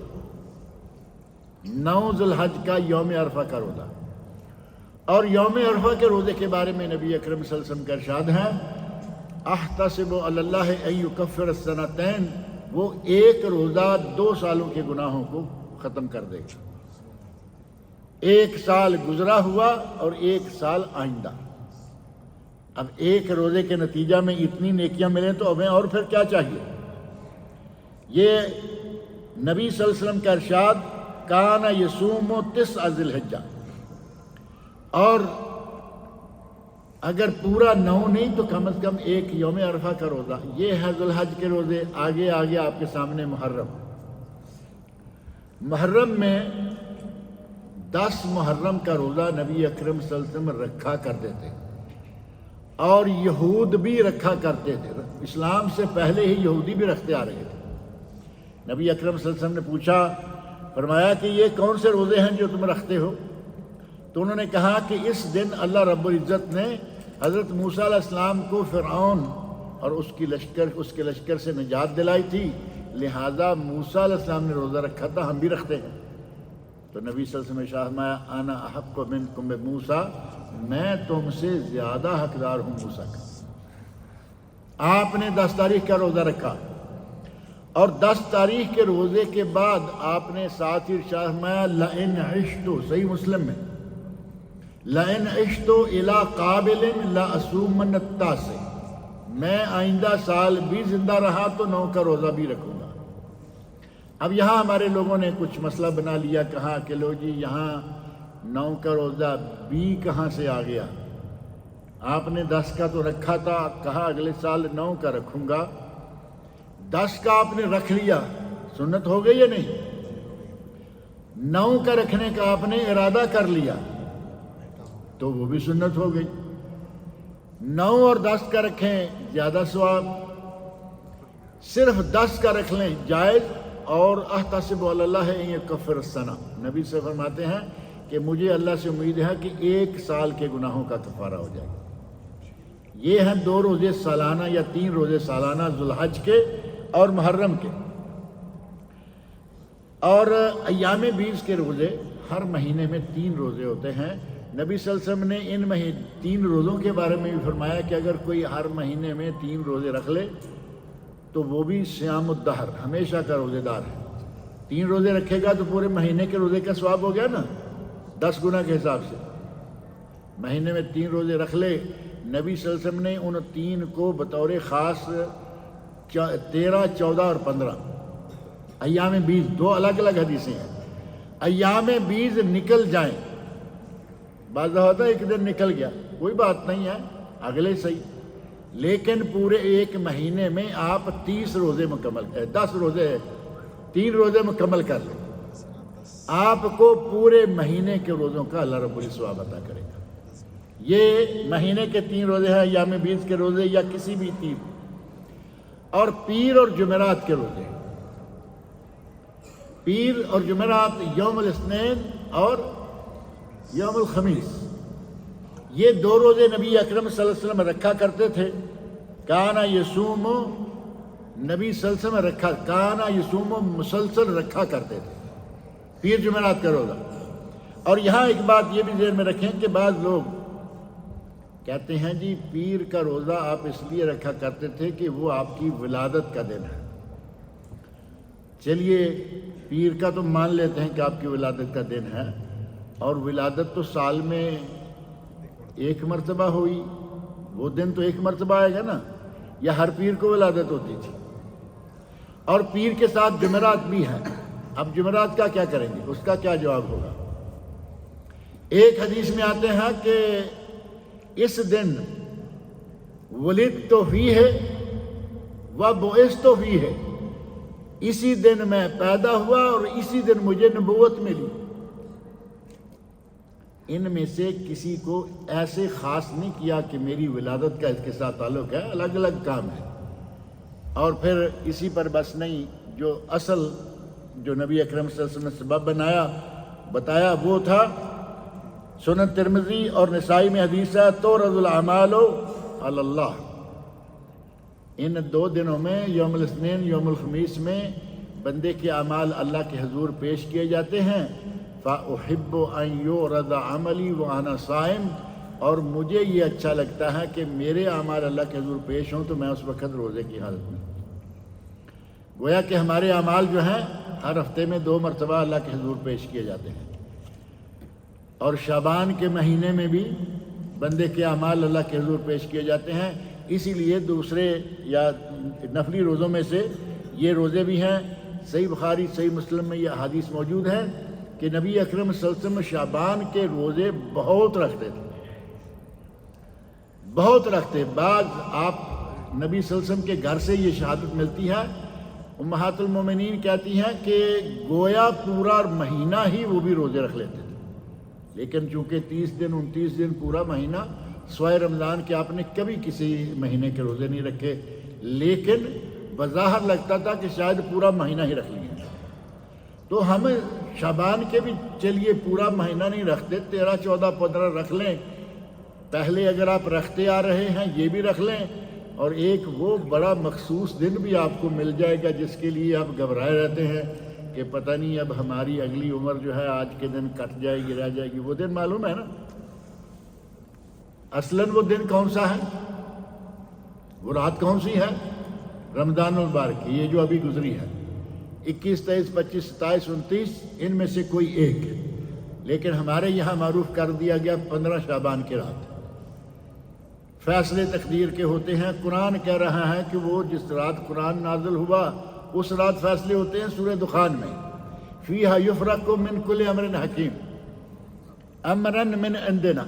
9 ذوالحج کا یوم عرفہ کا روزہ۔ اور یوم عرفہ کے روزے کے بارے میں نبی اکرم صلی اللہ علیہ وسلم کا ارشاد ہے احتسب علی اللہ ان یکفر السنتین، وہ 1 روزہ 2 سالوں کے گناہوں کو ختم کر دے گا۔ 1 سال گزرا ہوا اور 1 سال آئندہ۔ اب 1 روزے کے نتیجہ میں اتنی نیکیاں ملیں تو ہمیں اور پھر کیا چاہیے؟ یہ نبی صلی اللہ علیہ وسلم کا ارشاد کان یصوم 9 ذی الحجہ، اور اگر پورا 9 نہیں تو کم از کم 1 یوم عرفہ کا روزہ۔ یہ ہے ذوالحج کے روزے۔ آگے آپ کے سامنے محرم میں 10 محرم کا روزہ نبی اکرم صلی اللہ علیہ وسلم رکھا کرتے تھے، اور یہود بھی رکھا کرتے تھے، اسلام سے پہلے ہی یہودی بھی رکھتے آ رہے تھے۔ نبی اکرم صلی اللہ علیہ وسلم نے پوچھا، فرمایا کہ یہ کون سے روزے ہیں جو تم رکھتے ہو؟ تو انہوں نے کہا کہ اس دن اللہ رب العزت نے حضرت موسیٰ علیہ السلام کو فرعون اور اس کے لشکر سے نجات دلائی تھی، لہٰذا موسیٰ علیہ السلام نے روزہ رکھا تھا، ہم بھی رکھتے ہیں۔ تو نبی صلی اللہ علیہ وسلم نے ارشاد فرمایا انا احق منکم بموسیٰ، میں تم سے زیادہ حقدار ہوں موسیٰ کا۔ آپ نے 10 تاریخ کا روزہ رکھا، اور 10 تاریخ کے روزے کے بعد آپ نے ساتھ ہی ارشاد فرمایا لئن عشت، صحیح مسلم میں، لئن عشت الی قابل لاصومن التاسع، میں آئندہ سال بھی زندہ رہا تو 9 کا روزہ بھی رکھوں گا۔ اب یہاں ہمارے لوگوں نے کچھ مسئلہ بنا لیا، کہا کہ لو جی یہاں 9 کا روزہ بھی کہاں سے آ گیا؟ آپ نے 10 کا تو رکھا تھا، کہا اگلے سال 9 کا رکھوں گا۔ 10 کا آپ نے رکھ لیا، سنت ہو گئی یا نہیں؟ 9 کا رکھنے کا آپ نے ارادہ کر لیا تو وہ بھی سنت ہو گئی۔ 9 اور 10 کا رکھیں زیادہ ثواب، صرف 10 کا رکھ لیں جائز، اور احتسب علی اللہ ان یکفر السنہ، نبی سے فرماتے ہیں کہ مجھے اللہ سے امید ہے کہ 1 سال کے گناہوں کا کفارہ ہو جائے گا۔ یہ ہیں 2 روزے سالانہ یا 3 روزے سالانہ ذوالحج کے اور محرم کے۔ اور ایام بیس کے روزے، ہر مہینے میں 3 روزے ہوتے ہیں۔ نبی صلی اللہ علیہ وسلم نے ان 3 روزوں کے بارے میں بھی فرمایا کہ اگر کوئی ہر مہینے میں 3 روزے رکھ لے تو وہ بھی صیام الدہر، ہمیشہ کا روزے دار ہے۔ 3 روزے رکھے گا تو پورے مہینے کے روزے کا ثواب ہو گیا نا، 10 گنا کے حساب سے۔ مہینے میں 3 روزے رکھ لے، نبی صلی اللہ علیہ وسلم نے ان 3 کو بطور خاص 13، 14 اور 15 ایام بیس، 2 الگ الگ حدیثیں ہیں۔ ایام بیس نکل جائیں، بعض ہوتا ہے ایک دن نکل گیا، کوئی بات نہیں ہے، اگلے صحیح، لیکن پورے ایک مہینے میں آپ 30 روزے مکمل 10 روزے 3 روزے مکمل کر لیں، آپ کو پورے مہینے کے روزوں کا اللہ رب العزت ثواب عطا کرے گا۔ یہ مہینے کے 3 روزے ہیں، ایام بیس کے روزے یا کسی بھی 3، اور پیر اور جمعرات کے روزے، پیر اور جمعرات، یوم الاثنین اور یوم الخمیس، یہ 2 روزے نبی اکرم صلی اللہ علیہ وسلم رکھا کرتے تھے۔ کانا یصوم، نبی صلی اللہ علیہ وسلم رکھا، کانا یصوم مسلسل رکھا کرتے تھے پیر جمعرات کا روزہ۔ اور یہاں ایک بات یہ بھی ذہن میں رکھیں کہ بعض لوگ کہتے ہیں جی پیر کا روزہ آپ اس لیے رکھا کرتے تھے کہ وہ آپ کی ولادت کا دن ہے۔ چلیے پیر کا تو مان لیتے ہیں کہ آپ کی ولادت کا دن ہے، اور ولادت تو سال میں 1 مرتبہ ہوئی، وہ دن تو 1 مرتبہ آئے گا نا، یا ہر پیر کو ولادت ہوتی تھی؟ اور پیر کے ساتھ جمعرات بھی ہیں، اب جمعرات کا کیا کریں گے؟ اس کا کیا جواب ہوگا؟ ایک حدیث میں آتے ہیں کہ اس دن ولدت فیہ و بعثت فیہ، اسی دن میں پیدا ہوا اور اسی دن مجھے نبوت ملی۔ ان میں سے کسی کو ایسے خاص نہیں کیا کہ میری ولادت کا اس کے ساتھ تعلق ہے، الگ الگ کام ہے۔ اور پھر اسی پر بس نہیں، جو اصل جو نبی اکرم صلی اللہ علیہ وسلم نے سبب بتایا وہ تھا سنن ترمذی اور نسائی میں حدیث ہے، تورد الاعمال علی اللہ، ان 2 دنوں میں یوم الاثنین یوم الخمیس میں بندے کے اعمال اللہ کے حضور پیش کیے جاتے ہیں۔ فَأُحِبُّ أَن يُعْرَضَ عَمَلِي وَأَنَا صَائِمٌ، اور مجھے یہ اچھا لگتا ہے کہ میرے اعمال اللہ کے حضور پیش ہوں تو میں اس وقت روزے کی حالت میں۔ گویا کہ ہمارے اعمال جو ہیں ہر ہفتے میں 2 مرتبہ اللہ کے حضور پیش کیے جاتے ہیں، اور شعبان کے مہینے میں بھی بندے کے اعمال اللہ کے حضور پیش کیے جاتے ہیں۔ اسی لیے دوسرے یا نفلی روزوں میں سے یہ روزے بھی ہیں۔ صحیح بخاری صحیح مسلم میں یہ حدیث موجود ہے کہ نبی اکرم صلی اللہ علیہ وسلم شعبان کے روزے بہت رکھتے تھے، بہت رکھتے۔ بعض آپ نبی صلی اللہ علیہ وسلم کے گھر سے یہ شہادت ملتی ہے، امہات المومنین کہتی ہیں کہ گویا پورا مہینہ ہی وہ بھی روزے رکھ لیتے تھے، لیکن چونکہ 30 دن 29 دن پورا مہینہ سوائے رمضان کے آپ نے کبھی کسی مہینے کے روزے نہیں رکھے، لیکن بظاہر لگتا تھا کہ شاید پورا مہینہ ہی رکھ لیے۔ تو ہم شعبان کے بھی چلیے پورا مہینہ نہیں رکھتے، 13 14 15 رکھ لیں، پہلے اگر آپ رکھتے آ رہے ہیں یہ بھی رکھ لیں، اور ایک وہ بڑا مخصوص دن بھی آپ کو مل جائے گا جس کے لیے آپ گھبرائے رہتے ہیں کہ پتہ نہیں اب ہماری اگلی عمر جو ہے آج کے دن کٹ جائے گی، رہ جائے گی۔ وہ دن معلوم ہے نا اصلاً وہ دن کون سا ہے، وہ رات کون سی ہے؟ رمضان المبارک کی، یہ جو ابھی گزری ہے، 21 23 25 27 29، ان میں سے کوئی ایک۔ لیکن ہمارے یہاں معروف کر دیا گیا 15 شعبان کی رات۔ فیصلے تقدیر کے ہوتے ہیں، قرآن کہہ رہا ہے کہ وہ جس رات قرآن نازل ہوا اس رات فیصلے ہوتے ہیں۔ سورہ دخان میں فیہا یفرق من کل امر حکیم امرا من عندنا،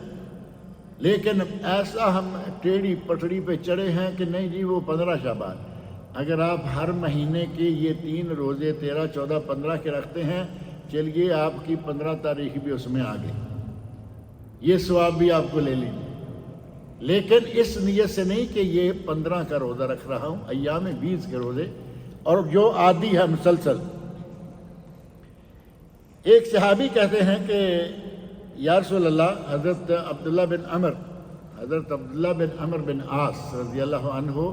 لیکن ایسا ہم ٹیڑھی پٹڑی پہ چڑھے ہیں کہ نہیں جی وہ 15 شعبان۔ اگر آپ ہر مہینے کے یہ 3 روزے 13 14 15 کے رکھتے ہیں، چلیے آپ کی 15 تاریخ بھی اس میں آ گئی، یہ ثواب بھی آپ کو لے لیجیے، لیکن اس نیت سے نہیں کہ یہ 15 کا روزہ رکھ رہا ہوں، ایام 20 کے روزے، اور جو عادی ہے مسلسل۔ ایک صحابی کہتے ہیں کہ یا رسول اللہ، حضرت عبداللہ بن عمر بن عاص رضی اللہ عنہ،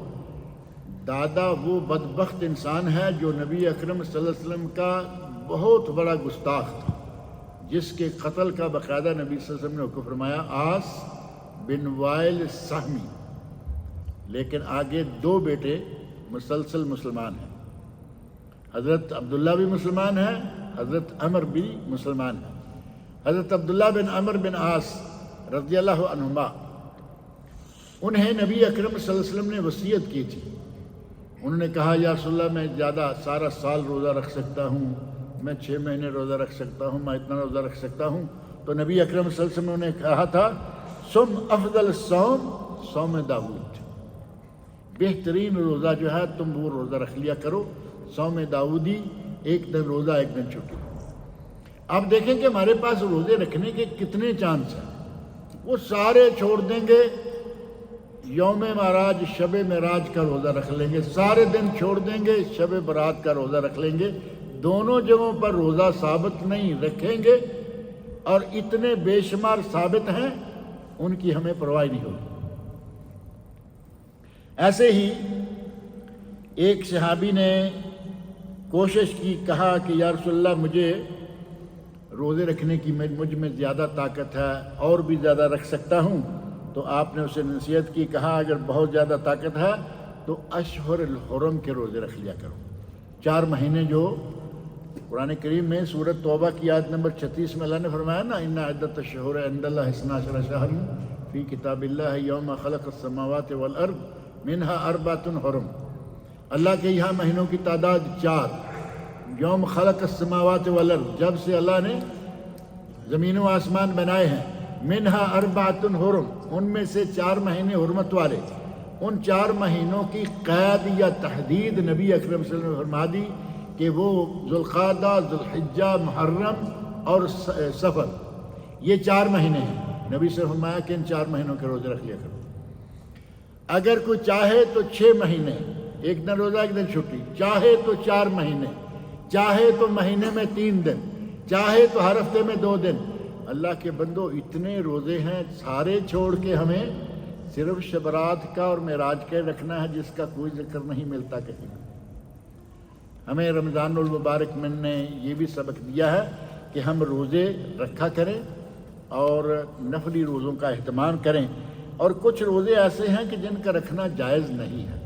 دادا وہ بدبخت انسان ہے جو نبی اکرم صلی اللہ علیہ وسلم کا بہت بڑا گستاخ تھا، جس کے قتل کا باقاعدہ نبی صلی اللہ علیہ وسلم نے حکم فرمایا، عاص بن وائل سہمی۔ لیکن آگے 2 بیٹے مسلسل مسلمان ہیں، حضرت عبداللہ بھی مسلمان ہے، حضرت عمر بھی مسلمان ہے۔ حضرت عبداللہ بن عمر بن عاص رضی اللہ عنہما، انہیں نبی اکرم صلی اللہ علیہ وسلم نے وصیت کی تھی۔ انہوں نے کہا یا رسول اللہ میں زیادہ سارا سال روزہ رکھ سکتا ہوں، میں 6 مہینے روزہ رکھ سکتا ہوں، میں اتنا روزہ رکھ سکتا ہوں۔ تو نبی اکرم صلی اللہ علیہ وسلم نے کہا تھا، سم افضل الصوم صوم داؤد، بہترین روزہ جو ہے تم وہ روزہ رکھ لیا کرو، صوم داؤدی، ایک دن روزہ ایک دن چھٹی۔ اب دیکھیں کہ ہمارے پاس روزے رکھنے کے کتنے چانس ہیں، وہ سارے چھوڑ دیں گے، یوم معراج شب معراج کا روزہ رکھ لیں گے، سارے دن چھوڑ دیں گے، شب برات کا روزہ رکھ لیں گے، دونوں جگہوں پر روزہ ثابت نہیں رکھیں گے، اور اتنے بے شمار ثابت ہیں ان کی ہمیں پرواہ نہیں ہوگی۔ ایسے ہی ایک صحابی نے کوشش کی، کہا کہ یا رسول اللہ مجھے روزے رکھنے کی مجھ میں زیادہ طاقت ہے، اور بھی زیادہ رکھ سکتا ہوں، تو آپ نے اسے نصیحت کی، کہا اگر بہت زیادہ طاقت ہے تو اشہر الحرم کے روزے رکھ لیا کرو، 4 مہینے جو قرآن کریم میں سورۃ توبہ کی آیت نمبر 36 میں اللہ نے فرمایا نا، ان عدت الشہور عند اللہ 12 شہر فی کتاب اللہ یوم خلق السماوات والارض منہا 4 حرم۔ اللہ کے یہاں مہینوں کی تعداد 4، یوم خلق السماوات والارض، جب سے اللہ نے زمین و آسمان بنائے ہیں، منہا 4 حرم، ان میں سے 4 مہینے حرمت والے۔ ان 4 مہینوں کی قید یا تحدید نبی اکرم صلی اللہ علیہ وسلم نے فرما دی کہ وہ ذوالقعدہ، ذوالحجہ، محرم اور صفر، یہ 4 مہینے ہیں۔ نبی سے فرمایا کہ ان 4 مہینوں کے روزے رکھ لیا کرو۔ اگر کوئی چاہے تو 6 مہینے، ایک دن روزہ ایک دن چھٹی، چاہے تو 4 مہینے، چاہے تو مہینے میں 3 دن، چاہے تو ہر ہفتے میں 2 دن۔ اللہ کے بندو اتنے روزے ہیں، سارے چھوڑ کے ہمیں صرف شب برات کا اور معراج کا رکھنا ہے، جس کا کوئی ذکر نہیں ملتا کہیں۔ ہمیں رمضان المبارک میں نے یہ بھی سبق دیا ہے کہ ہم روزے رکھا کریں اور نفلی روزوں کا اہتمام کریں، اور کچھ روزے ایسے ہیں کہ جن کا رکھنا جائز نہیں ہے،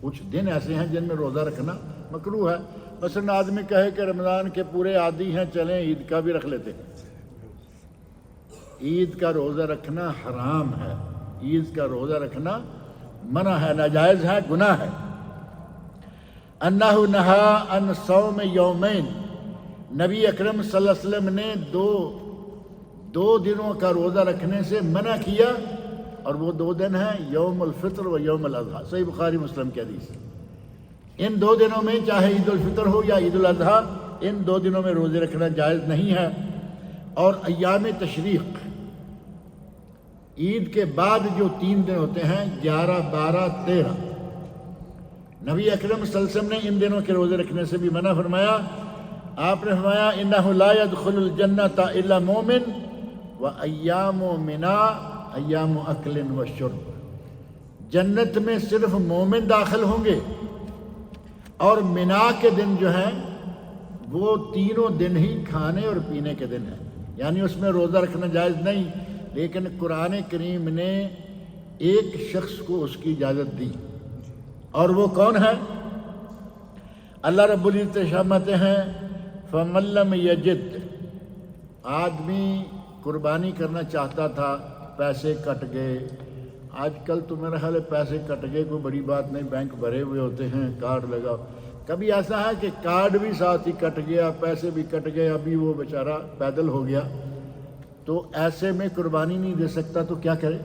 کچھ دن ایسے ہیں جن میں روزہ رکھنا مکروہ ہے۔ مثلا آدمی کہے کہ رمضان کے پورے عادی ہیں، چلیں عید کا بھی رکھ لیتے ہیں۔ عید کا روزہ رکھنا حرام ہے، عید کا روزہ رکھنا منع ہے، ناجائز ہے، گناہ ہے۔ انہ نہا ان صوم یومین، نبی اکرم صلی اللہ علیہ وسلم نے دو دنوں کا روزہ رکھنے سے منع کیا، اور وہ 2 دن ہیں یوم الفطر و یوم الاضحیٰ، صحیح بخاری مسلم کی حدیث۔ ان 2 دنوں میں چاہے عید الفطر ہو یا عید الاضحیٰ، ان 2 دنوں میں روزے رکھنا جائز نہیں ہے۔ اور ایام تشریق، عید کے بعد جو 3 دن ہوتے ہیں 11، 12، 13، نبی اکرم صلی اللہ علیہ وسلم نے ان دنوں کے روزے رکھنے سے بھی منع فرمایا۔ آپ نے فرمایا انہ لا يدخل الجنۃ الا مومن و ایام منا ایام اکل و شرب، جنت میں صرف مومن داخل ہوں گے، اور منا کے دن جو ہیں وہ تینوں دن ہی کھانے اور پینے کے دن ہیں، یعنی اس میں روزہ رکھنا جائز نہیں۔ لیکن قرآن کریم نے ایک شخص کو اس کی اجازت دی، اور وہ کون ہے؟ اللہ رب العزت فرماتے ہیں فَمَن لَّمْ يَجِدْ، آدمی قربانی کرنا چاہتا تھا، پیسے کٹ گئے۔ آج کل تو میرا خیال ہے پیسے کٹ گئے کوئی بڑی بات نہیں، بینک بھرے ہوئے ہوتے ہیں، کارڈ لگاؤ۔ کبھی ایسا ہے کہ کارڈ بھی ساتھ ہی کٹ گیا، پیسے بھی کٹ گئے، ابھی وہ بیچارہ پیدل ہو گیا، تو ایسے میں قربانی نہیں دے سکتا تو کیا کرے؟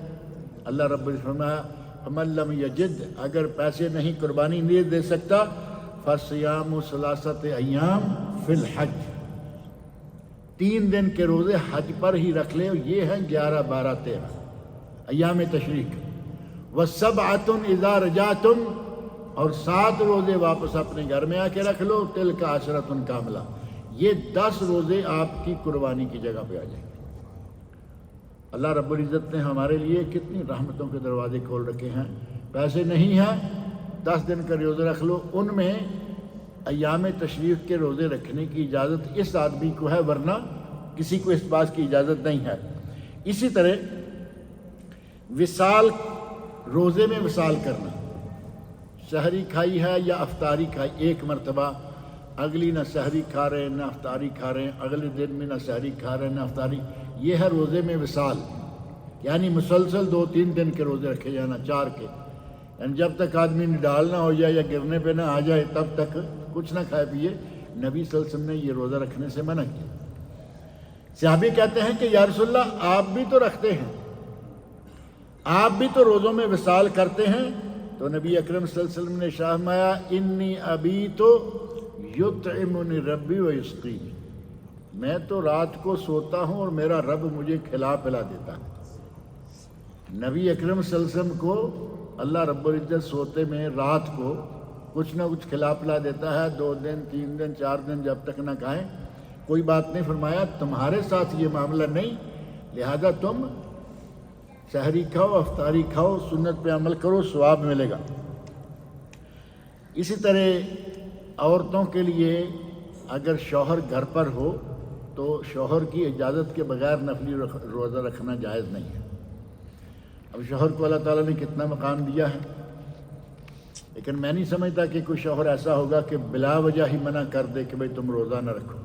اللہ رب نے فرمایا فَمَن لَّمْ يَجِدْ، اگر پیسے نہیں قربانی نہیں دے سکتا، فَصِيَامُ ثَلَاثَةِ أَيَّامٍ فِي الْحَجِّ، 3 دن کے روزے حج پر ہی رکھ لے، یہ ہیں 11، 12، 13 ایام تشریق۔ وَسَبْعَةٌ إِذَا رَجَعْتُمْ، اور 7 روزے واپس اپنے گھر میں آ کے رکھ لو، تِلْكَ عَشْرَةٌ كَامِلَةٌ، یہ 10 روزے آپ کی قربانی کی جگہ پہ آ جائیں گے۔ اللہ رب العزت نے ہمارے لیے کتنی رحمتوں کے دروازے کھول رکھے ہیں۔ پیسے نہیں ہیں، 10 دن کا روزے رکھ لو، ان میں ایام تشریق کے روزے رکھنے کی اجازت اس آدمی کو ہے، ورنہ کسی کو اس بات کی اجازت نہیں ہے۔ اسی طرح وصال، روزے میں وصال کرنا، سحری کھائی ہے یا افطاری کھائی، ایک مرتبہ، اگلی نہ سحری کھا رہے نہ افطاری کھا رہے ہیں، اگلے دن میں نہ سحری کھا رہے ہیں نہ افطاری، یہ ہے روزے میں وصال، یعنی مسلسل 2-3 دن کے روزے رکھے جانا، 4 کے، یعنی جب تک آدمی نڈال نہ ہو جائے یا گرنے پہ نہ آ جائے تب تک کچھ نہ کھائے پیے۔ نبی صلی اللہ علیہ وسلم نے یہ روزہ رکھنے سے منع کیا۔ صحابی کہتے ہیں کہ یا رسول اللہ آپ بھی تو رکھتے ہیں، آپ بھی تو روزوں میں وصال کرتے ہیں، تو نبی اکرم صلی اللہ علیہ وسلم نے فرمایا انی ابیت یطعمنی ربی و یسقینی، میں تو رات کو سوتا ہوں اور میرا رب مجھے کھلا پلا دیتا ہے۔ نبی اکرم صلی اللہ علیہ وسلم کو اللہ رب العزت سوتے میں رات کو کچھ نہ کچھ کھلا پلا دیتا ہے، 2 دن 3 دن 4 دن جب تک نہ کھائیں کوئی بات نہیں۔ فرمایا تمہارے ساتھ یہ معاملہ نہیں، لہذا تم سحری کھاؤ، افطاری کھاؤ، سنت پہ عمل کرو، ثواب ملے گا۔ اسی طرح عورتوں کے لیے اگر شوہر گھر پر ہو تو شوہر کی اجازت کے بغیر نفلی روزہ رکھنا جائز نہیں ہے۔ اب شوہر کو اللہ تعالیٰ نے کتنا مقام دیا ہے، لیکن میں نہیں سمجھتا کہ کوئی شوہر ایسا ہوگا کہ بلا وجہ ہی منع کر دے کہ بھئی تم روزہ نہ رکھو۔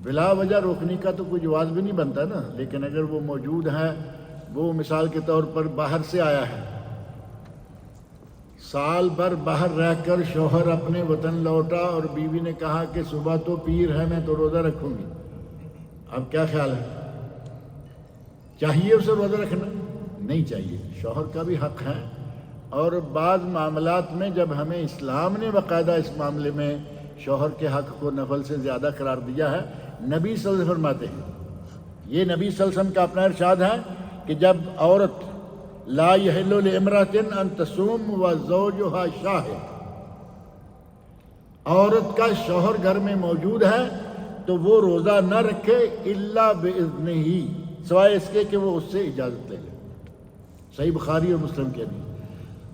بلا وجہ روکنے کا تو کوئی جواز بھی نہیں بنتا نا، لیکن اگر وہ موجود ہے، وہ مثال کے طور پر باہر سے آیا ہے، سال بھر باہر رہ کر شوہر اپنے وطن لوٹا اور بیوی نے کہا کہ صبح تو پیر ہے میں تو روزہ رکھوں گی، اب کیا خیال ہے؟ چاہیے اسے روزہ رکھنا؟ نہیں چاہیے، شوہر کا بھی حق ہے۔ اور بعض معاملات میں جب ہمیں اسلام نے باقاعدہ اس معاملے میں شوہر کے حق کو نفل سے زیادہ قرار دیا ہے، نبی صلی اللہ علیہ وسلم فرماتے ہیں، یہ نبی صلی اللہ علیہ وسلم کا اپنا ارشاد ہے کہ جب عورت لا یحل لامرأۃ ان تصوم وزوجها شاہد، عورت کا شوہر گھر میں موجود ہے تو وہ روزہ نہ رکھے الا باذنہ، سوائے اس کے کہ وہ اس سے اجازت لے لے۔ صحیح بخاری اور مسلم کے بھی۔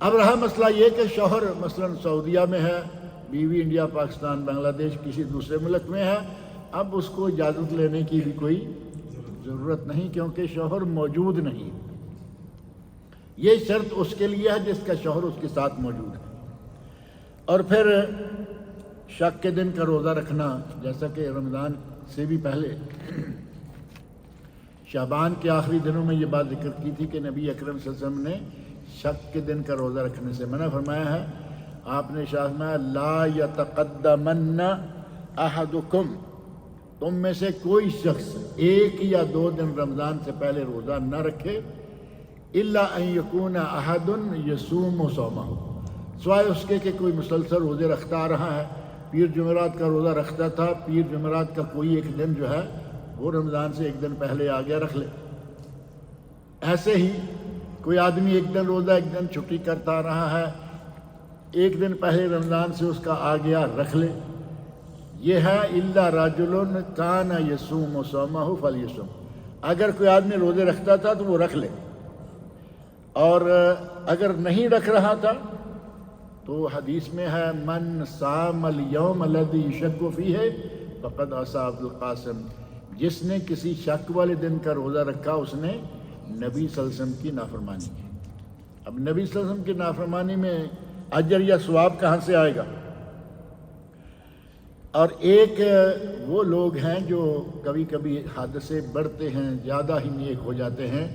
اب رہا مسئلہ یہ کہ شوہر مثلا سعودیہ میں ہے، بیوی انڈیا، پاکستان، بنگلہ دیش کسی دوسرے ملک میں ہے، اب اس کو اجازت لینے کی بھی کوئی ضرورت نہیں کیونکہ شوہر موجود نہیں۔ یہ شرط اس کے لیے ہے جس کا شوہر اس کے ساتھ موجود ہے۔ اور پھر شک کے دن کا روزہ رکھنا، جیسا کہ رمضان سے بھی پہلے شعبان کے آخری دنوں میں یہ بات ذکر کی تھی کہ نبی اکرم صلی اللہ علیہ وسلم نے شک کے دن کا روزہ رکھنے سے منع فرمایا ہے۔ آپ نے فرمایا لا یتقدمن احدکم، تم میں سے کوئی شخص 1 یا 2 دن رمضان سے پہلے روزہ نہ رکھے الا ان یکون احد یصوم صومہ، سوائے اس کے کہ کوئی مسلسل روزے رکھتا آ رہا ہے، پیر جمعرات کا روزہ رکھتا تھا، پیر جمعرات کا کوئی ایک دن جو ہے وہ رمضان سے 1 دن پہلے آ گیا، رکھ لے۔ ایسے ہی کوئی آدمی 1 دن روزہ 1 دن چھٹی کرتا آ رہا ہے، 1 دن پہلے رمضان سے اس کا آ گیا، رکھ لے۔ یہ ہے الا رجل کان یصوم صومہ فلیصم، اگر کوئی آدمی روزے رکھتا تھا تو وہ رکھ لے، اور اگر نہیں رکھ رہا تھا تو حدیث میں ہے من صام الیوم الذی یشک فیہ فقد عصی عبد القاسم، جس نے کسی شک والے دن کا روزہ رکھا اس نے نبی صلی اللہ علیہ وسلم کی نافرمانی کی۔ اب نبی صلی اللہ علیہ وسلم کی نافرمانی میں اجر یا ثواب کہاں سے آئے گا؟ اور ایک وہ لوگ ہیں جو کبھی کبھی حد سے بڑھتے ہیں، زیادہ ہی نیک ہو جاتے ہیں،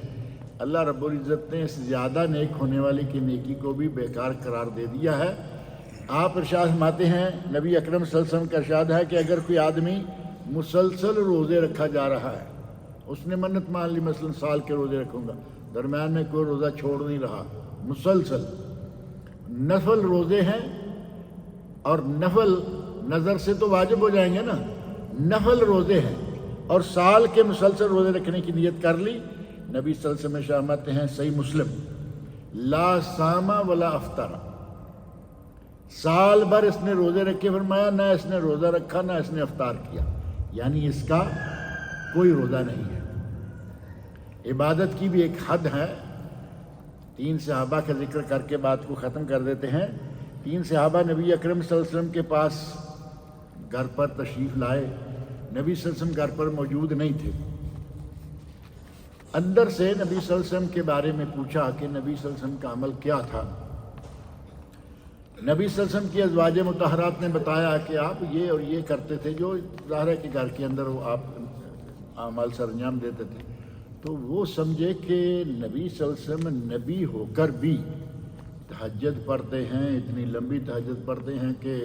اللہ رب العزت نے اس زیادہ نیک ہونے والے کی نیکی کو بھی بیکار قرار دے دیا ہے۔ آپ ارشاد فرماتے ہیں، نبی اکرم صلی اللہ علیہ وسلم کا ارشاد ہے کہ اگر کوئی آدمی مسلسل روزے رکھا جا رہا ہے، اس نے منت مان لی مثلا سال کے روزے رکھوں گا، درمیان میں کوئی روزہ چھوڑ نہیں رہا، مسلسل نفل روزے ہیں، اور نفل نظر سے تو واجب ہو جائیں گے نا، نفل روزے ہیں اور سال کے مسلسل روزے رکھنے کی نیت کر لی، نبی صلی اللہ علیہ وسلم فرماتے ہیں صحیح مسلم، لا صام ولا افطر، سال بھر اس نے روزے رکھے، فرمایا نہ اس نے روزہ رکھا نہ اس نے افطار کیا، یعنی اس کا کوئی روزہ نہیں ہے۔ عبادت کی بھی ایک حد ہے۔ 3 صحابہ کا ذکر کر کے بات کو ختم کر دیتے ہیں۔ 3 صحابہ نبی اکرم صلی اللہ علیہ وسلم کے پاس گھر پر تشریف لائے، نبی صلی اللہ علیہ وسلم گھر پر موجود نہیں تھے، اندر سے نبی صلی اللہ علیہ وسلم کے بارے میں پوچھا کہ نبی صلی اللہ علیہ وسلم کا عمل کیا تھا۔ نبی صلی اللہ علیہ وسلم کی ازواج مطہرات نے بتایا کہ آپ یہ اور یہ کرتے تھے، جو ظاہر ہے کہ گھر کے اندر وہ آپ اعمال سر انجام دیتے تھے، تو وہ سمجھے کہ نبی صلی اللہ علیہ وسلم نبی ہو کر بھی تہجد پڑھتے ہیں، اتنی لمبی تہجد پڑھتے ہیں کہ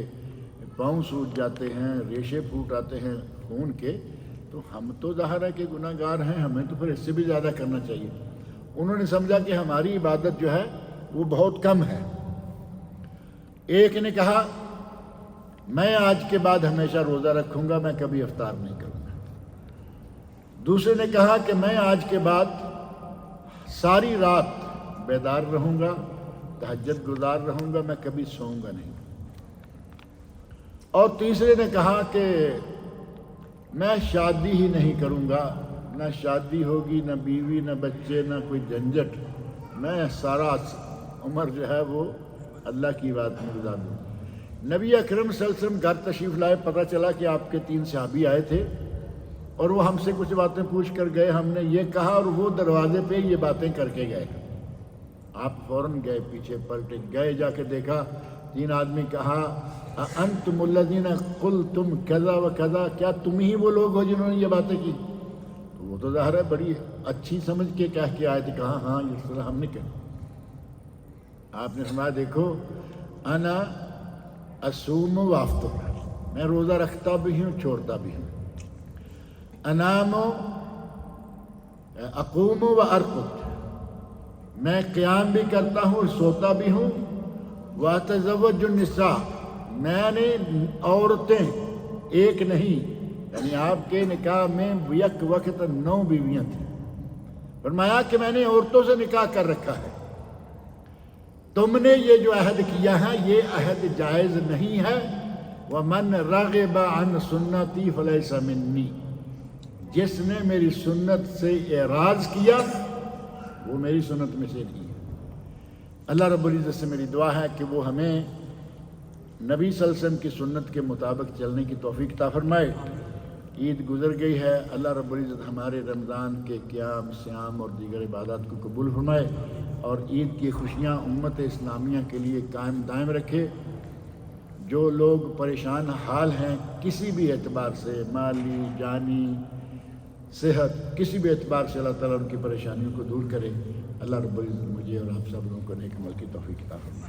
پاؤں سوج جاتے ہیں، ریشے پھوٹ آتے ہیں خون کے، تو ہم تو ظاہر ہے کہ گناہ گار ہیں، ہمیں تو پھر اس سے بھی زیادہ کرنا چاہیے۔ انہوں نے سمجھا کہ ہماری عبادت جو ہے وہ بہت کم ہے۔ ایک نے کہا میں آج کے بعد ہمیشہ روزہ رکھوں گا، میں کبھی افطار نہیں کروں گا۔ دوسرے نے کہا کہ میں آج کے بعد ساری رات بیدار رہوں گا، تہجد گزار رہوں گا، میں کبھی سوؤں گا نہیں۔ اور تیسرے نے کہا کہ میں شادی ہی نہیں کروں گا، نہ شادی ہوگی، نہ بیوی، نہ بچے، نہ کوئی جھنجٹ، میں سارا عمر جو ہے وہ اللہ کی بات میں گزار دوں۔ نبی اکرم صلی اللہ علیہ وسلم گھر تشریف لائے، پتہ چلا کہ آپ کے 3 صحابی آئے تھے اور وہ ہم سے کچھ باتیں پوچھ کر گئے، ہم نے یہ کہا اور وہ دروازے پہ یہ باتیں کر کے گئے۔ آپ فوراً گئے، پیچھے پلٹے گئے، جا کے دیکھا 3 آدمی، کہا انتم الذین قلتم کذا و کذا، کیا تم ہی وہ لوگ ہو جنہوں نے یہ باتیں کی؟ تو وہ تو ظاہر ہے بڑی اچھی سمجھ کے کہہ کے آئے تھے، کہا ہاں یہ صلاح ہم نے کہا۔ آپ نے فرمایا دیکھو انا اصوم و افطر، میں روزہ رکھتا بھی ہوں چھوڑتا بھی ہوں، انام اقوم و ارقد، میں قیام بھی کرتا ہوں اور سوتا بھی ہوں، واتزوج النساء، میں نے عورتیں ایک نہیں، یعنی آپ کے نکاح میں یک وقت 9 بیویاں تھیں، فرمایا کہ میں نے عورتوں سے نکاح کر رکھا ہے، تم نے یہ جو عہد کیا ہے یہ عہد جائز نہیں ہے، وَمَنْ رَغِبَ عَنْ سُنَّتِي فَلَيْسَ مِنِّي، جس نے میری سنت سے اعراض کیا وہ میری سنت میں سے نہیں ہے۔ اللہ رب العزت سے میری دعا ہے کہ وہ ہمیں نبی صلی اللہ علیہ وسلم کی سنت کے مطابق چلنے کی توفیق عطا فرمائے۔ عید گزر گئی ہے، اللہ رب العزت ہمارے رمضان کے قیام، صیام اور دیگر عبادات کو قبول فرمائے اور عید کی خوشیاں امت اسلامیہ کے لیے قائم دائم رکھے۔ جو لوگ پریشان حال ہیں کسی بھی اعتبار سے، مالی، جانی، صحت، کسی بھی اعتبار سے، اللہ تعالیٰ ان کی پریشانیوں کو دور کرے۔ اللہ رب العزت مجھے اور آپ سب لوگوں کو نیک عمل کی توفیق عطا فرمائے۔